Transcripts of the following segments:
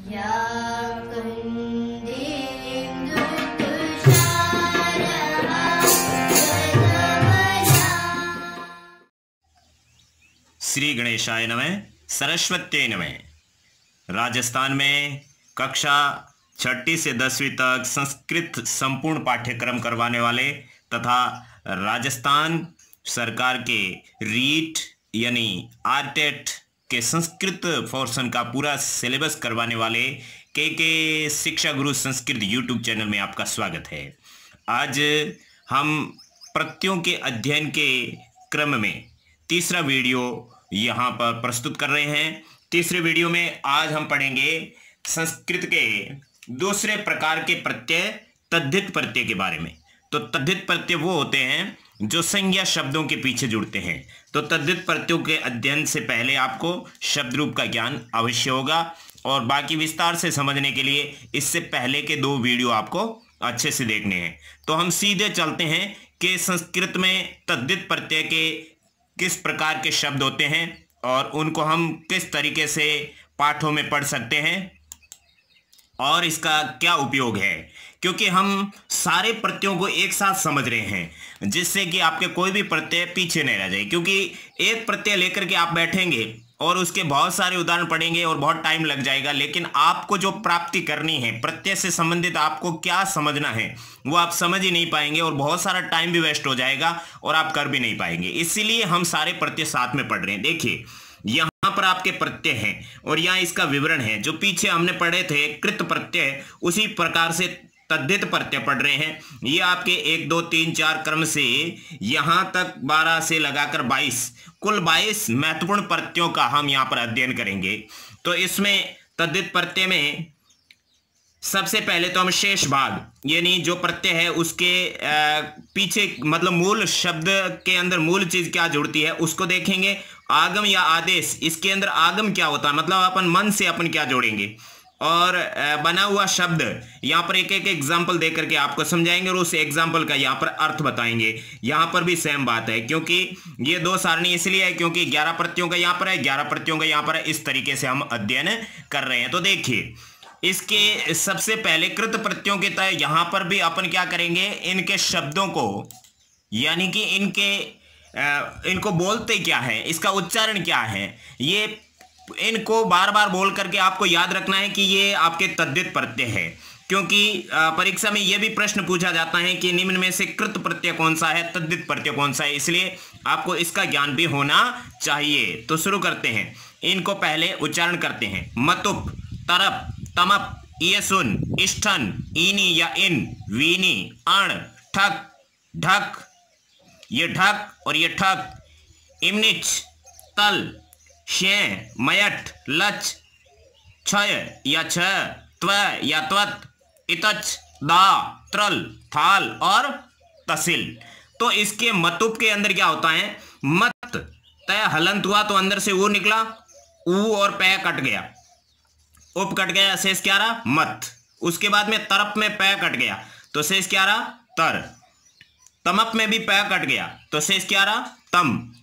श्री गणेशाय नमः, सरस्वत्यै नमः। राजस्थान में कक्षा 6ठी से 10वीं तक संस्कृत संपूर्ण पाठ्यक्रम करवाने वाले तथा राजस्थान सरकार के रीट यानी आरटेट के संस्कृत पोर्शन का पूरा सिलेबस करवाने वाले के शिक्षा गुरु संस्कृत यूट्यूब चैनल में आपका स्वागत है। आज हम प्रत्ययों के अध्ययन के क्रम में तीसरा वीडियो यहाँ पर प्रस्तुत कर रहे हैं। तीसरे वीडियो में आज हम पढ़ेंगे संस्कृत के दूसरे प्रकार के प्रत्यय तद्धित प्रत्यय के बारे में। तो तद्धित प्रत्यय वो होते हैं जो संज्ञा शब्दों के पीछे जुड़ते हैं। तो तद्धित प्रत्ययों के अध्ययन से पहले आपको शब्द रूप का ज्ञान अवश्य होगा और बाकी विस्तार से समझने के लिए इससे पहले के 2 वीडियो आपको अच्छे से देखने हैं। तो हम सीधे चलते हैं कि संस्कृत में तद्धित प्रत्यय के किस प्रकार के शब्द होते हैं और उनको हम किस तरीके से पाठों में पढ़ सकते हैं और इसका क्या उपयोग है, क्योंकि हम सारे प्रत्ययों को एक साथ समझ रहे हैं जिससे कि आपके कोई भी प्रत्यय पीछे नहीं रह जाए। क्योंकि एक प्रत्यय लेकर के आप बैठेंगे और उसके बहुत सारे उदाहरण पढ़ेंगे और बहुत टाइम लग जाएगा, लेकिन आपको जो प्राप्ति करनी है प्रत्यय से संबंधित आपको क्या समझना है वो आप समझ ही नहीं पाएंगे और बहुत सारा टाइम भी वेस्ट हो जाएगा और आप कर भी नहीं पाएंगे। इसीलिए हम सारे प्रत्यय साथ में पढ़ रहे हैं। देखिए यहाँ पर आपके प्रत्यय हैं और यहाँ इसका विवरण है। जो पीछे हमने पढ़े थे कृत प्रत्यय, उसी प्रकार से तद्धित प्रत्यय पढ़ रहे हैं। ये आपके 1 2 3 4 क्रम से यहाँ तक 12 से लगाकर 22 कुल 22 महत्वपूर्ण प्रत्ययों का हम यहाँ पर अध्ययन करेंगे। तो इसमें तद्धित प्रत्यय में सबसे पहले तो हम शेष भाग यानी जो प्रत्यय है उसके पीछे मतलब मूल शब्द के अंदर मूल चीज क्या जुड़ती है उसको देखेंगे। आगम या आदेश, इसके अंदर आगम क्या होता है मतलब अपन मन से अपन क्या जोड़ेंगे और बना हुआ शब्द यहाँ पर एक एक एग्जाम्पल दे करके आपको समझाएंगे और उस एग्जाम्पल का यहाँ पर अर्थ बताएंगे। यहाँ पर भी सेम बात है क्योंकि ये 2 सारणी इसलिए है क्योंकि 11 प्रत्ययों का यहाँ पर है, 11 प्रत्ययों का यहाँ पर है। इस तरीके से हम अध्ययन कर रहे हैं। तो देखिए इसके सबसे पहले कृत प्रत्ययों के तय यहाँ पर भी अपन क्या करेंगे, इनके शब्दों को यानी कि इनको बोलते क्या है, इसका उच्चारण क्या है, ये इनको बार बार बोल करके आपको याद रखना है कि ये आपके तद्धित प्रत्यय है। क्योंकि परीक्षा में ये भी प्रश्न पूछा जाता है कि निम्न में से कृत प्रत्यय कौन सा है, तद्धित प्रत्यय कौन सा है, इसलिए आपको इसका ज्ञान भी होना चाहिए। तो शुरू करते हैं, इनको पहले उच्चारण करते हैं। मतुप, तरप, तमप, इयसुन, इष्ठन, इनी या इन, वीनी, अण, ठक, ढक, ये ढक और ये ठक, इमनिच, तल, शें, मयट, लच, छय या छ, त्व या त्वत, इतच, दा, त्रल, थाल और तसिल। तो इसके मतुप के अंदर क्या होता है, मत तय हलंत हुआ तो अंदर से ऊ निकला, ऊ और पै कट गया, उप कट गया, शेष क्या रहा, मत। उसके बाद में तरप में पै कट गया तो शेष क्या रहा, तर। तमप में भी पै कट गया तो शेष क्या रहा, तम।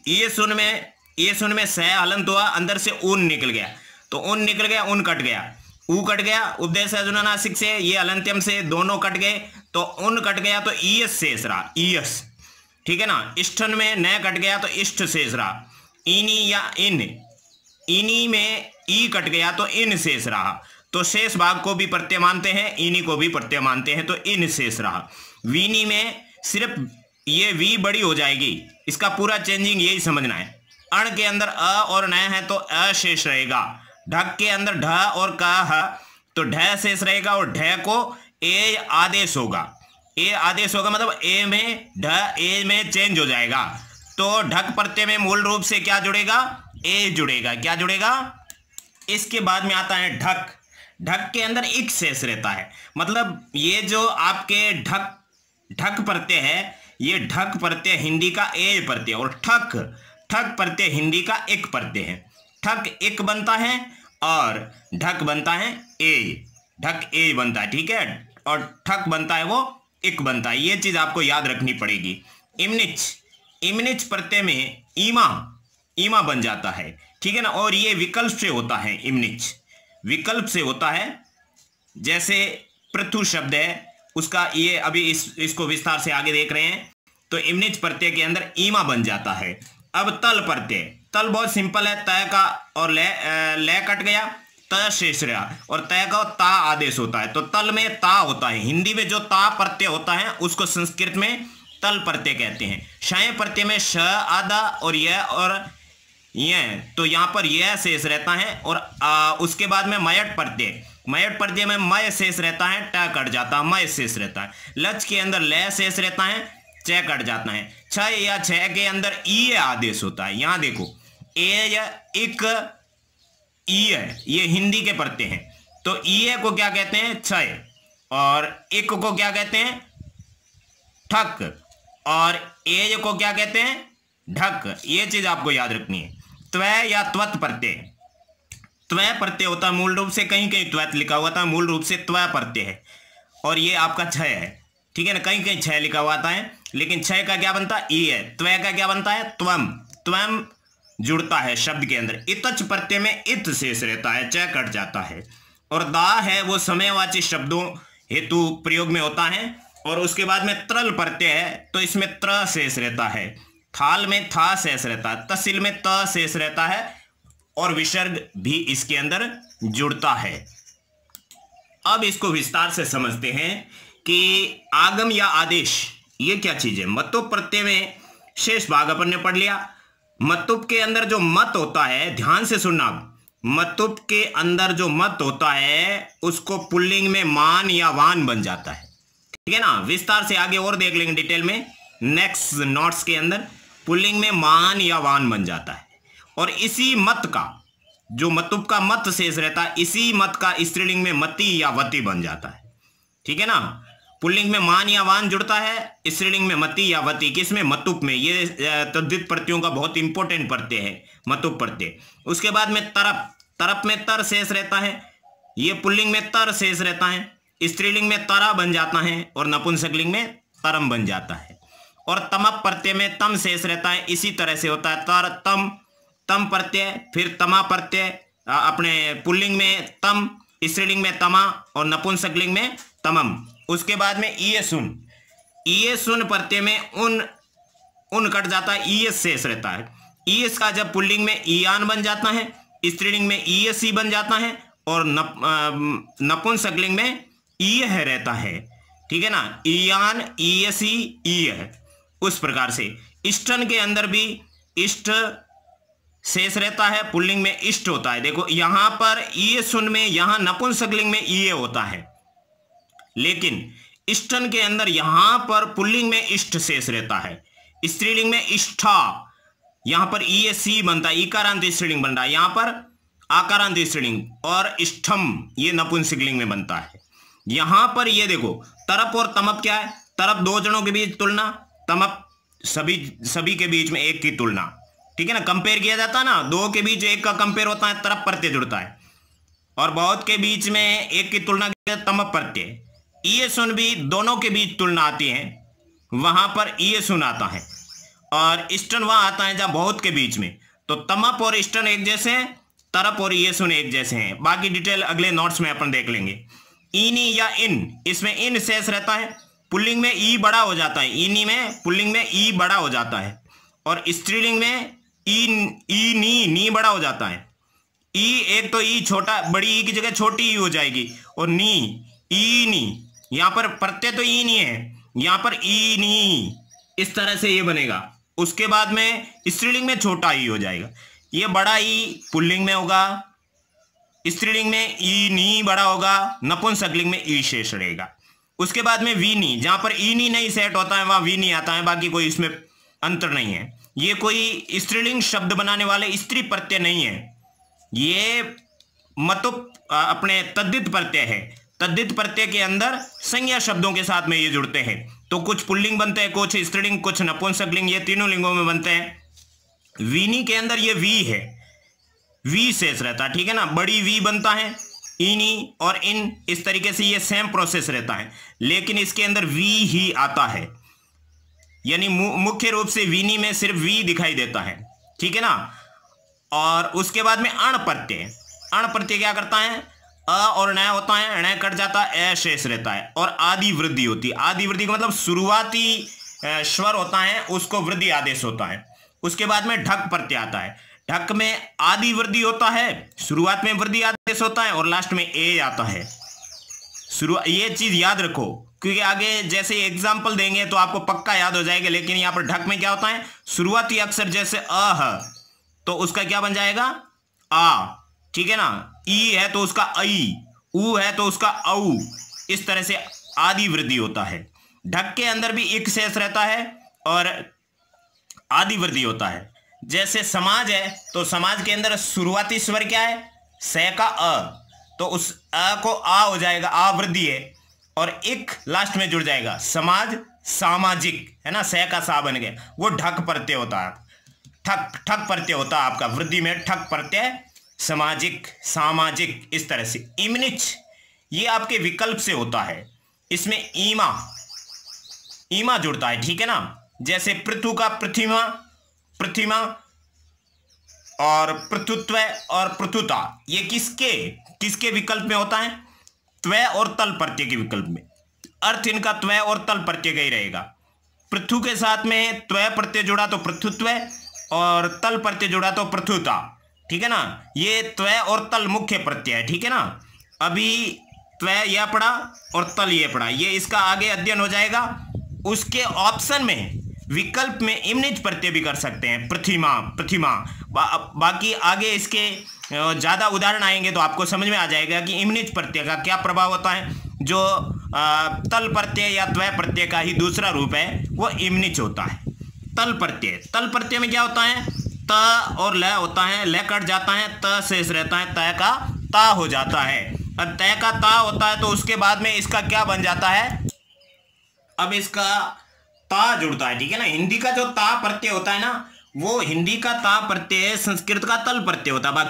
ये सुन में सह हलंत हुआ, अंदर से ऊन निकल गया तो ऊन निकल गया, ऊन कट गया, ऊ कट गया, उपदेश नासिक से ये अलंत्यम से दोनों कट गए तो ऊन कट गया तो ईयस शेष रहा, ईयस, ठीक है ना। इष्ठन में न कट गया तो इष्ट शेष रहा। इनी या इन, इनी में ई कट गया तो इन शेष रहा। तो शेष भाग को भी प्रत्यय मानते हैं, इनी को भी प्रत्यय मानते हैं तो इन शेष रहा। वीनी में सिर्फ ये वी बड़ी हो जाएगी, इसका पूरा चेंजिंग यही समझना है। अण के अंदर अ और न है तो अ शेष रहेगा। ढक के अंदर ढ और क है तो ढ शेष रहेगा और ढ को ए आदेश होगा। ए आदेश होगा मतलब ए में ढ ए में चेंज हो जाएगा। तो ढक प्रत्यय में मूल रूप से क्या जुड़ेगा, ए जुड़ेगा। क्या जुड़ेगा, इसके बाद में आता है ढक। ढक के अंदर इक शेष रहता है, मतलब ये जो आपके ढक प्रत्यय है, ये ढक प्रत्यय हिंदी का ए प्रत्यय और ठक प्रत्यय हिंदी का एक प्रत्यय है। ठक एक बनता है और ढक बनता है ए, ढक ए बनता है, ठीक है, और ठक बनता है वो एक बनता है। ये चीज आपको याद रखनी पड़ेगी। इमनिच प्रत्यय में ईमा बन जाता है, ठीक है ना, और ये विकल्प से होता है इमनिच। विकल्प से होता है। जैसे पृथु शब्द है, उसका ये अभी इसको विस्तार से आगे देख रहे हैं, तो इमनिच प्रत्यय के अंदर ईमा बन जाता है। अब तल प्रत्यय, तल बहुत सिंपल है, तय का और ले कट गया, त शेष रहा, और तय का ता आदेश होता है, तो तल में ता होता है। हिंदी में जो ता प्रत्यय होता है उसको संस्कृत में तल प्रत्यय कहते हैं। शय प्रत्यय में श आधा और यह, तो यहाँ पर यह शेष रहता है। और उसके बाद में मयट प्रत्यय, मयट प्रत्यय में मय शेष रहता है, ट कट जाता है, मय शेष रहता है। लच के अंदर लय शेष रहता है, च कट जाता है। छ या छ के अंदर ई आदेश होता है। यहां देखो ए या इक ई है, ये हिंदी के प्रत्यय हैं, तो ई को क्या कहते हैं? क्षय, और इक को क्या कहते हैं? ठक, और एज को क्या कहते हैं? ढक। ये चीज आपको याद रखनी है। त्वय या त्वत प्रत्यय, त्वय प्रत्यय होता है मूल रूप से, कहीं कहीं त्वत लिखा हुआ था, मूल रूप से त्वय प्रत्यय है, और ये आपका क्षय है, ठीक है ना। कहीं कहीं क्षय लिखा हुआ था, लेकिन क्षय का क्या बनता है? ई है। त्वय का क्या बनता है? त्वम, त्वम जुड़ता है शब्द के अंदर। इतच प्रत्यय में इत शेष रहता है, च कट जाता है। और दा है वो समयवाची शब्दों हेतु प्रयोग में होता है। और उसके बाद में त्रल प्रत्यय है, तो इसमें त्र शेष रहता है। थाल में था शेष रहता है, तसिल में त शेष रहता है, और विसर्ग भी इसके अंदर जुड़ता है। अब इसको विस्तार से समझते हैं कि आगम या आदेश ये क्या चीज है। मतुप प्रत्यय में शेष भाग अपन ने पढ़ लिया। मतुप के अंदर जो मत होता है, ध्यान से सुनना, मतुप के अंदर जो मत होता है उसको पुल्लिंग में मान या वान बन जाता है, ठीक है ना। विस्तार से आगे और देख लेंगे डिटेल में नेक्स्ट नोट्स के अंदर। पुल्लिंग में मान या वान बन जाता है, और इसी मत का, जो मतुप का मत शेष रहता है, इसी मत का स्त्रीलिंग में मति या वति बन जाता है, ठीक है ना। पुल्लिंग में मान या वान जुड़ता है, स्त्रीलिंग में मति या वति, किसमें? मतुप में। ये तद्धित प्रत्ययों का बहुत इंपॉर्टेंट प्रत्यय है मतुप प्रत्यय। उसके बाद में तरप, तरप में तर शेष रहता है, ये पुल्लिंग में तर शेष रहता है, स्त्रीलिंग में तरा बन जाता है, और नपुंसकलिंग में तरम बन जाता है। और तमप प्रत्यय में तम शेष रहता है, इसी तरह से होता है तर तम, तम प्रत्यय, फिर तमा प्रत्यय, अपने पुल्लिंग में तम, स्त्रीलिंग में तमा, और नपुंसकलिंग में तमम। उसके बाद में ईय सुन प्रत्यय में उन कट जाता है, ईयस शेष रहता है। ईयस का जब पुल्लिंग में ईयान बन जाता है, स्त्रीलिंग में ईयसी बन जाता है, और नपुंसकलिंग में ईयह रहता है, ठीक है ना। ईयान, ईयसी, ईयह, उस प्रकार से। इष्टन के अंदर भी इष्ट शेष रहता है, पुल्लिंग में इष्ट होता है। देखो यहां पर ईय सुन में, यहां नपुंसकलिंग में ईय होता है, लेकिन इष्टन के अंदर यहां पर पुल्लिंग में इष्ट शेष रहता है, स्त्रीलिंग में इष्ठा, यहां पर ईय सी बनता है, इकारांत स्त्रीलिंग बन रहा है, यहां पर आकारांत स्त्रीलिंग, और इष्ठम ये नपुंसकलिंग में बनता है। यहां पर ये देखो तरप और तमप क्या है? तरप दो जनों के बीच तुलना, तमप सभी के बीच में एक की तुलना, ठीक है ना। कंपेयर किया जाता है ना, दो के बीच एक का कंपेयर होता है, तरप प्रत्यय जुड़ता है, और बहुत के बीच में एक की तुलना तमप प्रत्यय। ईय सुन भी दोनों के बीच तुलना आती है, वहां पर ईय सुन आता है, और इष्टन वहां आता है जहां बहुत के बीच में। तो तमप और इष्टन एक जैसे हैं, तरप और ईय सुन एक जैसे हैं। बाकी डिटेल अगले नोट्स में अपन देख लेंगे। ईनी या इन, इसमें इन शेष रहता है, पुल्लिंग में ई बड़ा हो जाता है, ईनी में पुल्लिंग में ई बड़ा हो जाता है, और स्त्रीलिंग में ई नी बड़ा हो जाता है। ई एक तो ई छोटा, बड़ी ई की जगह छोटी ई हो जाएगी, और नी ई नी, यहां पर प्रत्यय तो ई नहीं है, यहां पर ई नी, इस तरह से ये बनेगा। उसके बाद में स्त्रीलिंग में छोटा ई हो जाएगा, ये बड़ा ई पुल्लिंग में होगा, स्त्रीलिंग में ई नी बड़ा होगा, नपुंसकलिंग में ई शेष रहेगा। उसके बाद में वी नी, जहां पर ई नी नहीं सेट होता है वहां वी नी आता है, बाकी कोई इसमें अंतर नहीं है। ये कोई स्त्रीलिंग शब्द बनाने वाले स्त्री प्रत्यय नहीं है, ये मतुप अपने तद्धित प्रत्यय है। तद्धित प्रत्यय के अंदर संज्ञा शब्दों के साथ में ये जुड़ते हैं, तो कुछ पुल्लिंग बनते हैं, कुछ स्त्रीलिंग, कुछ नपुंसकलिंग, ये तीनों लिंगों में बनते हैं। वीनी के अंदर ये वी है, वी शेष रहता है, ठीक है ना। बड़ी वी बनता है, इनी और इन, इस तरीके से ये सेम प्रोसेस रहता है, लेकिन इसके अंदर वी ही आता है, यानी मुख्य रूप से वीनी में सिर्फ वी दिखाई देता है, ठीक है ना। और उसके बाद में अण प्रत्यय, अण प्रत्यय क्या करता है? और न होता है, ण कट जाता है, ए शेष रहता है और आदि वृद्धि होती है। आदि वृद्धि का मतलब शुरुआती स्वर होता है उसको वृद्धि आदेश होता है। उसके बाद में ढक प्रत्यय आता है। ढक में आदि वृद्धि होता है, शुरुआत में वृद्धि आदेश होता है और लास्ट में ए आता है। ये चीज याद रखो क्योंकि आगे जैसे एग्जाम्पल देंगे तो आपको पक्का याद हो जाएगा। लेकिन यहां पर ढक में क्या होता है, शुरुआती अक्षर जैसे अ है तो उसका क्या बन जाएगा, आ, ठीक है ना। ई है तो उसका आई, ऊ है तो उसका औ, इस तरह से आदि वृद्धि होता है। ढक के अंदर भी इक शेष रहता है और आदि वृद्धि होता है। जैसे समाज है तो समाज के अंदर शुरुआती स्वर क्या है, से का अ, तो उस अ को आ हो जाएगा, आ वृद्धि है और इक लास्ट में जुड़ जाएगा, समाज सामाजिक है ना, से का सा बन गया, वो ढक प्रत्यय होता है। ठक प्रत्यय होता है आपका, वृद्धि में ठक प्रत्यय, सामाजिक सामाजिक, इस तरह से। इमनिच ये आपके विकल्प से होता है, इसमें ईमा जुड़ता है, ठीक है ना। जैसे पृथु का पृथ्वीमा और पृथुत्व और पृथुता, ये किसके विकल्प में होता है, त्वय और तल प्रत्यय के विकल्प में। अर्थ इनका त्वय और तल प्रत्यय का ही रहेगा। पृथु के साथ में त्वय प्रत्यय जुड़ा तो पृथुत्व और तल प्रत्यय जुड़ा तो पृथुता, ठीक है ना। ये त्वय और तल मुख्य प्रत्यय है, ठीक है ना। अभी त्वय यह पढ़ा और तल ये पढ़ा, ये इसका आगे अध्ययन हो जाएगा। उसके ऑप्शन में विकल्प में इमनिज प्रत्यय भी कर सकते हैं, पृथ्वीमा। बाकी आगे इसके ज़्यादा उदाहरण आएंगे तो आपको समझ में आ जाएगा कि इमनिज प्रत्यय का क्या प्रभाव होता है। जो तल प्रत्यय या त्वय प्रत्यय का ही दूसरा रूप है वो इमनिज होता है। तल प्रत्यय में क्या होता है, त और ल होता है, ल कट जाता है, त शेष रहता है, तय का ता हो जाता है। अब तय का ता होता है तो उसके बाद में इसका क्या बन जाता है, अब इसका ता जुड़ता है, ठीक है ना। हिंदी का जो ता प्रत्यय होता है ना, वो हिंदी का ता प्रत्यय संस्कृत का तल प्रत्यय होता है,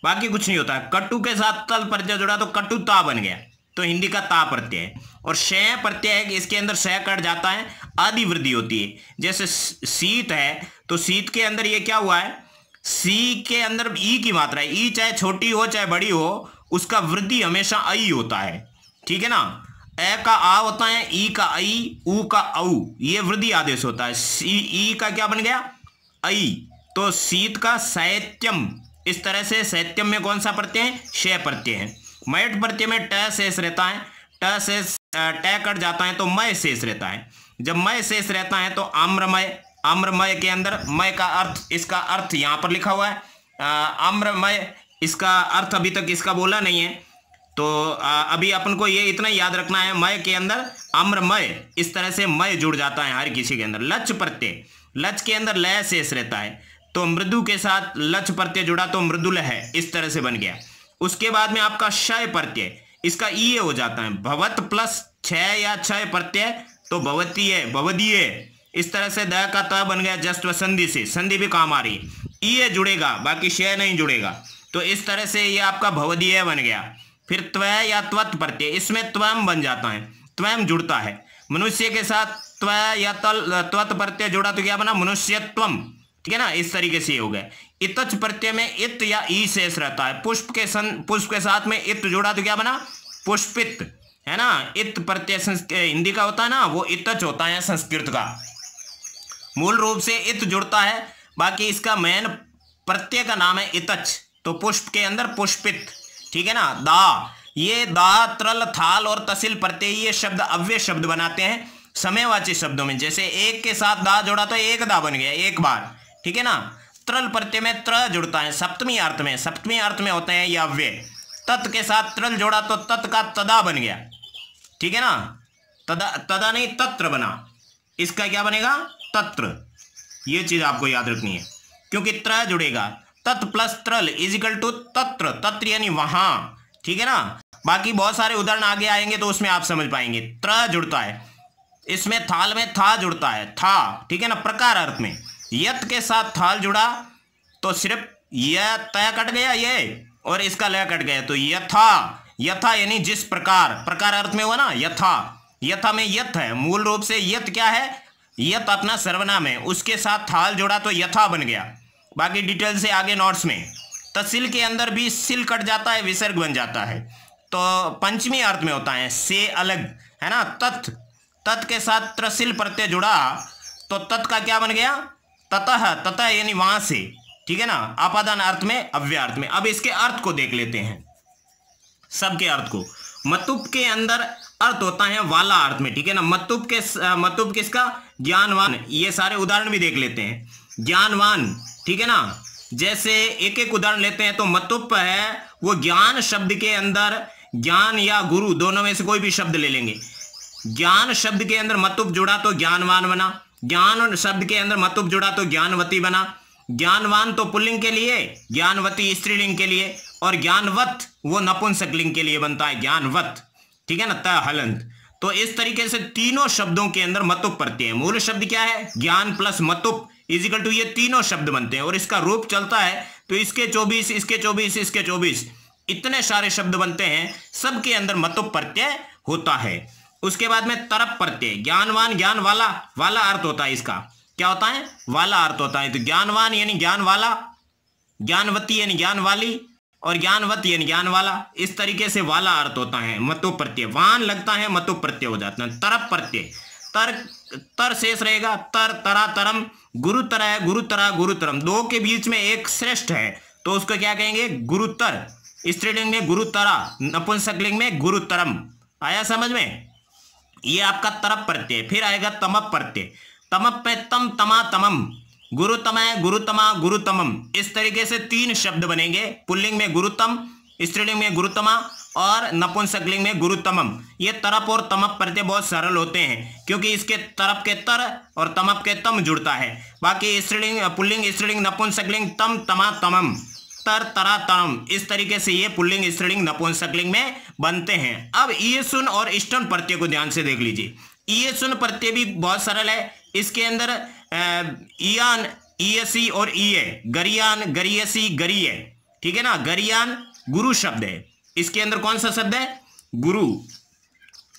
बाकी कुछ नहीं होता है। कटु के साथ तल प्रत्यय जुड़ा तो कटुता बन गया, तो हिंदी का ता प्रत्यय है। और शय प्रत्यय है, इसके अंदर शय कट जाता है, आदि वृद्धि होती है। जैसे शीत है तो शीत के अंदर ये क्या हुआ है, सी के अंदर ई की मात्रा है, ई चाहे छोटी हो चाहे बड़ी हो, उसका वृद्धि हमेशा आई होता है, ठीक है ना। ए का आ होता है, ई का आई, ऊ का औ, ये वृद्धि आदेश होता है। सी ई का क्या बन गया, आई, तो शीत का शैत्यम, इस तरह से शैत्यम में कौन सा प्रत्यय है, शय प्रत्यय है। मयट प्रत्यय में ट शेष रहता है, ट शेष ट कट जाता है तो मय शेष रहता है। जब मय शेष रहता है तो आम्रमय के अंदर मय का अर्थ, इसका अर्थ यहाँ पर लिखा हुआ है आम्रमय, इसका अर्थ अभी तक इसका बोला नहीं है तो अभी अपन को ये इतना याद रखना है, मय के अंदर आम्रमय, इस तरह से मय जुड़ जाता है हर किसी के अंदर। लच प्रत्यय, लच के अंदर लय शेष रहता है तो मृदु के साथ लच प्रत्यय जुड़ा तो मृदुल है, इस तरह से बन गया। उसके बाद में आपका क्षय प्रत्यय, इसका ई हो जाता है, भवत प्लस क्षय या क्षय प्रत्यय तो भवदीय, इस तरह से द का त बन गया जस्ट संधि से, संधि भी काम आ रही है, ई जुड़ेगा बाकी क्षय नहीं जुड़ेगा, तो इस तरह से ये आपका भवदीय बन गया। फिर त्वय या त्वत प्रत्यय, इसमें त्वम बन जाता है, त्वम जुड़ता है। मनुष्य के साथ त्वय या त्वत प्रत्यय जुड़ा तो क्या बना, मनुष्यत्वम, ठीक है ना। इस तरीके से हो गया। इतच प्रत्यय में इत या ई शेष रहता है, पुष्प के साथ में इत जुड़ा तो क्या बना, पुष्पित, है ना। इत प्रत्यय हिंदी का होता है ना, वो इतच होता है संस्कृत का, मूल रूप से इत जुड़ता है, बाकी इसका मेन प्रत्यय का नाम है इतच, तो पुष्प के अंदर पुष्पित, ठीक है ना। दा, ये दा, त्रल, थाल और तसिल प्रत्यय ये शब्द अव्यय शब्द बनाते हैं समयवाची शब्दों में। जैसे एक के साथ दा जोड़ा तो एक दा बन गया, एक बार, ठीक है ना। त्रल प्रत्यय में त्र जुड़ता है सप्तमी अर्थ में होते हैं ये अव्यय। तत् के साथ त्रल जोड़ा तो तत् का तदा बन गया, ठीक है ना। तदा नहीं तत्र बना, इसका क्या बनेगा, तत्र। ये चीज आपको याद रखनी है क्योंकि त्र जुड़ेगा, तत् प्लस त्रल इजिकल टू तत्र यानी वहां, ठीक है ना। बाकी बहुत सारे उदाहरण आगे आएंगे तो उसमें आप समझ पाएंगे। त्र जुड़ता है, इसमें थाल में था जुड़ता है, था, ठीक है ना, प्रकार अर्थ में। यत के साथ थाल जुड़ा तो सिर्फ यह तय कट गया ये और इसका लय कट गया तो यथा यानी जिस प्रकार अर्थ में हुआ ना, यथा में यथ है, मूल रूप से यत क्या है, यत अपना सर्वनाम है, उसके साथ थाल जोड़ा तो यथा बन गया। बाकी डिटेल से आगे नोट्स में। तहसील के अंदर भी सिल कट जाता है, विसर्ग बन जाता है। तो पंचमी अर्थ में होता है से अलग, है ना। तत्, तत् के साथ त्रसिल प्रत्यय जुड़ा तो तत् का क्या बन गया, ततः, ततः यानी वहां से, ठीक है ना। आपादान अर्थ में, अव्यय अर्थ में। अब इसके अर्थ को देख लेते हैं, सबके अर्थ को। मतुप के अंदर अर्थ होता है वाला अर्थ में, ठीक है ना। मतुप किसका, ज्ञानवान। ये सारे उदाहरण भी देख लेते हैं। ज्ञानवान, ठीक है ना। जैसे एक एक उदाहरण लेते हैं तो मतुप है वो ज्ञान शब्द के अंदर, ज्ञान या गुरु दोनों में से कोई भी शब्द ले लेंगे। ज्ञान शब्द के अंदर मतुप जुड़ा तो ज्ञानवान बना, ज्ञान शब्द के अंदर मतुप जुड़ा तो ज्ञानवती बना। ज्ञानवान तो पुल्लिंग के लिए, ज्ञानवती स्त्रीलिंग के लिए, और ज्ञानवत वो नपुंसकलिंग के लिए बनता है, ज्ञानवत, ठीक है ना, त हलंत। तो इस तरीके से तीनों शब्दों के अंदर मतुप प्रत्यय है। मूल शब्द क्या है, ज्ञान प्लस मतुप इजिकल टू, ये तीनों शब्द बनते हैं। और इसका रूप चलता है तो इसके 24, इसके 24, इसके 24, इतने सारे शब्द बनते हैं, सबके अंदर मतुप प्रत्यय होता है। उसके बाद में तरप प्रत्यय, ज्ञानवान, ज्ञान वाला, वाला अर्थ होता है इसका, क्या होता है, वाला अर्थ होता है। तो ज्ञानवान यानी ज्ञान वाला, ज्ञानवती यानी ज्ञान वाली, और ज्ञानवत यानी ज्ञान वाला। इस तरीके से वाला अर्थ होता है। मतुप प्रत्यय वान लगता है, मतुप प्रत्यय हो जाता है। तरप प्रत्यय, तर शेष रहेगा, तरा तरम, गुरुतर है, गुरुतरा गुरुतरम। दो के बीच में एक श्रेष्ठ है तो उसको क्या कहेंगे, गुरुतर। स्त्रीलिंग में गुरुतरा, नपुंसकलिंग में गुरुतरम। आया समझ में। ये आपका तरप प्रत्यय। फिर आएगा तमप प्रत्यय। तमप पे तम, तमा, तमम, गुरुतमय, गुरुतमा, गुरुतमम। इस तरीके से तीन शब्द बनेंगे। पुल्लिंग में गुरुतम, स्त्रीलिंग में गुरुतमा, और नपुंसकलिंग में गुरुतमम। ये तरप और तमप प्रत्यय बहुत सरल होते हैं क्योंकि इसके तरप के तर और तमप के तम जुड़ता है। बाकी स्त्रीलिंग, पुल्लिंग, स्त्रीलिंग, नपुंसकलिंग, तम, तमा, तमम, तर, तरा, तम। इस तरीके से ये पुल्लिंग, स्त्रीलिंग, नपुंसकलिंग में बनते हैं। अब ईय सुन और इष्टन प्रत्यय को ध्यान से देख लीजिए। ईय सुन प्रत्यय भी बहुत सरल है। इसके अंदर ईयान, ईयसी और ईय, गरियान, गरियसी, गरिय, ठीक है ना। गरियान गुरु शब्द है। इसके अंदर कौन सा शब्द है, गुरु।